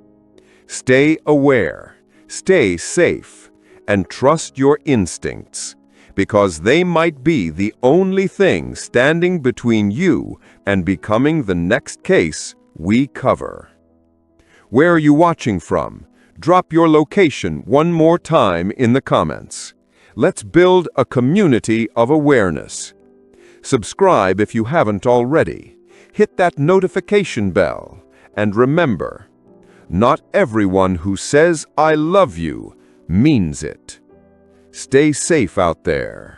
Stay aware, stay safe, and trust your instincts, because they might be the only thing standing between you and becoming the next case we cover. Where are you watching from? Drop your location one more time in the comments. Let's build a community of awareness. Subscribe if you haven't already. Hit that notification bell. And remember, not everyone who says "I love you" means it. Stay safe out there.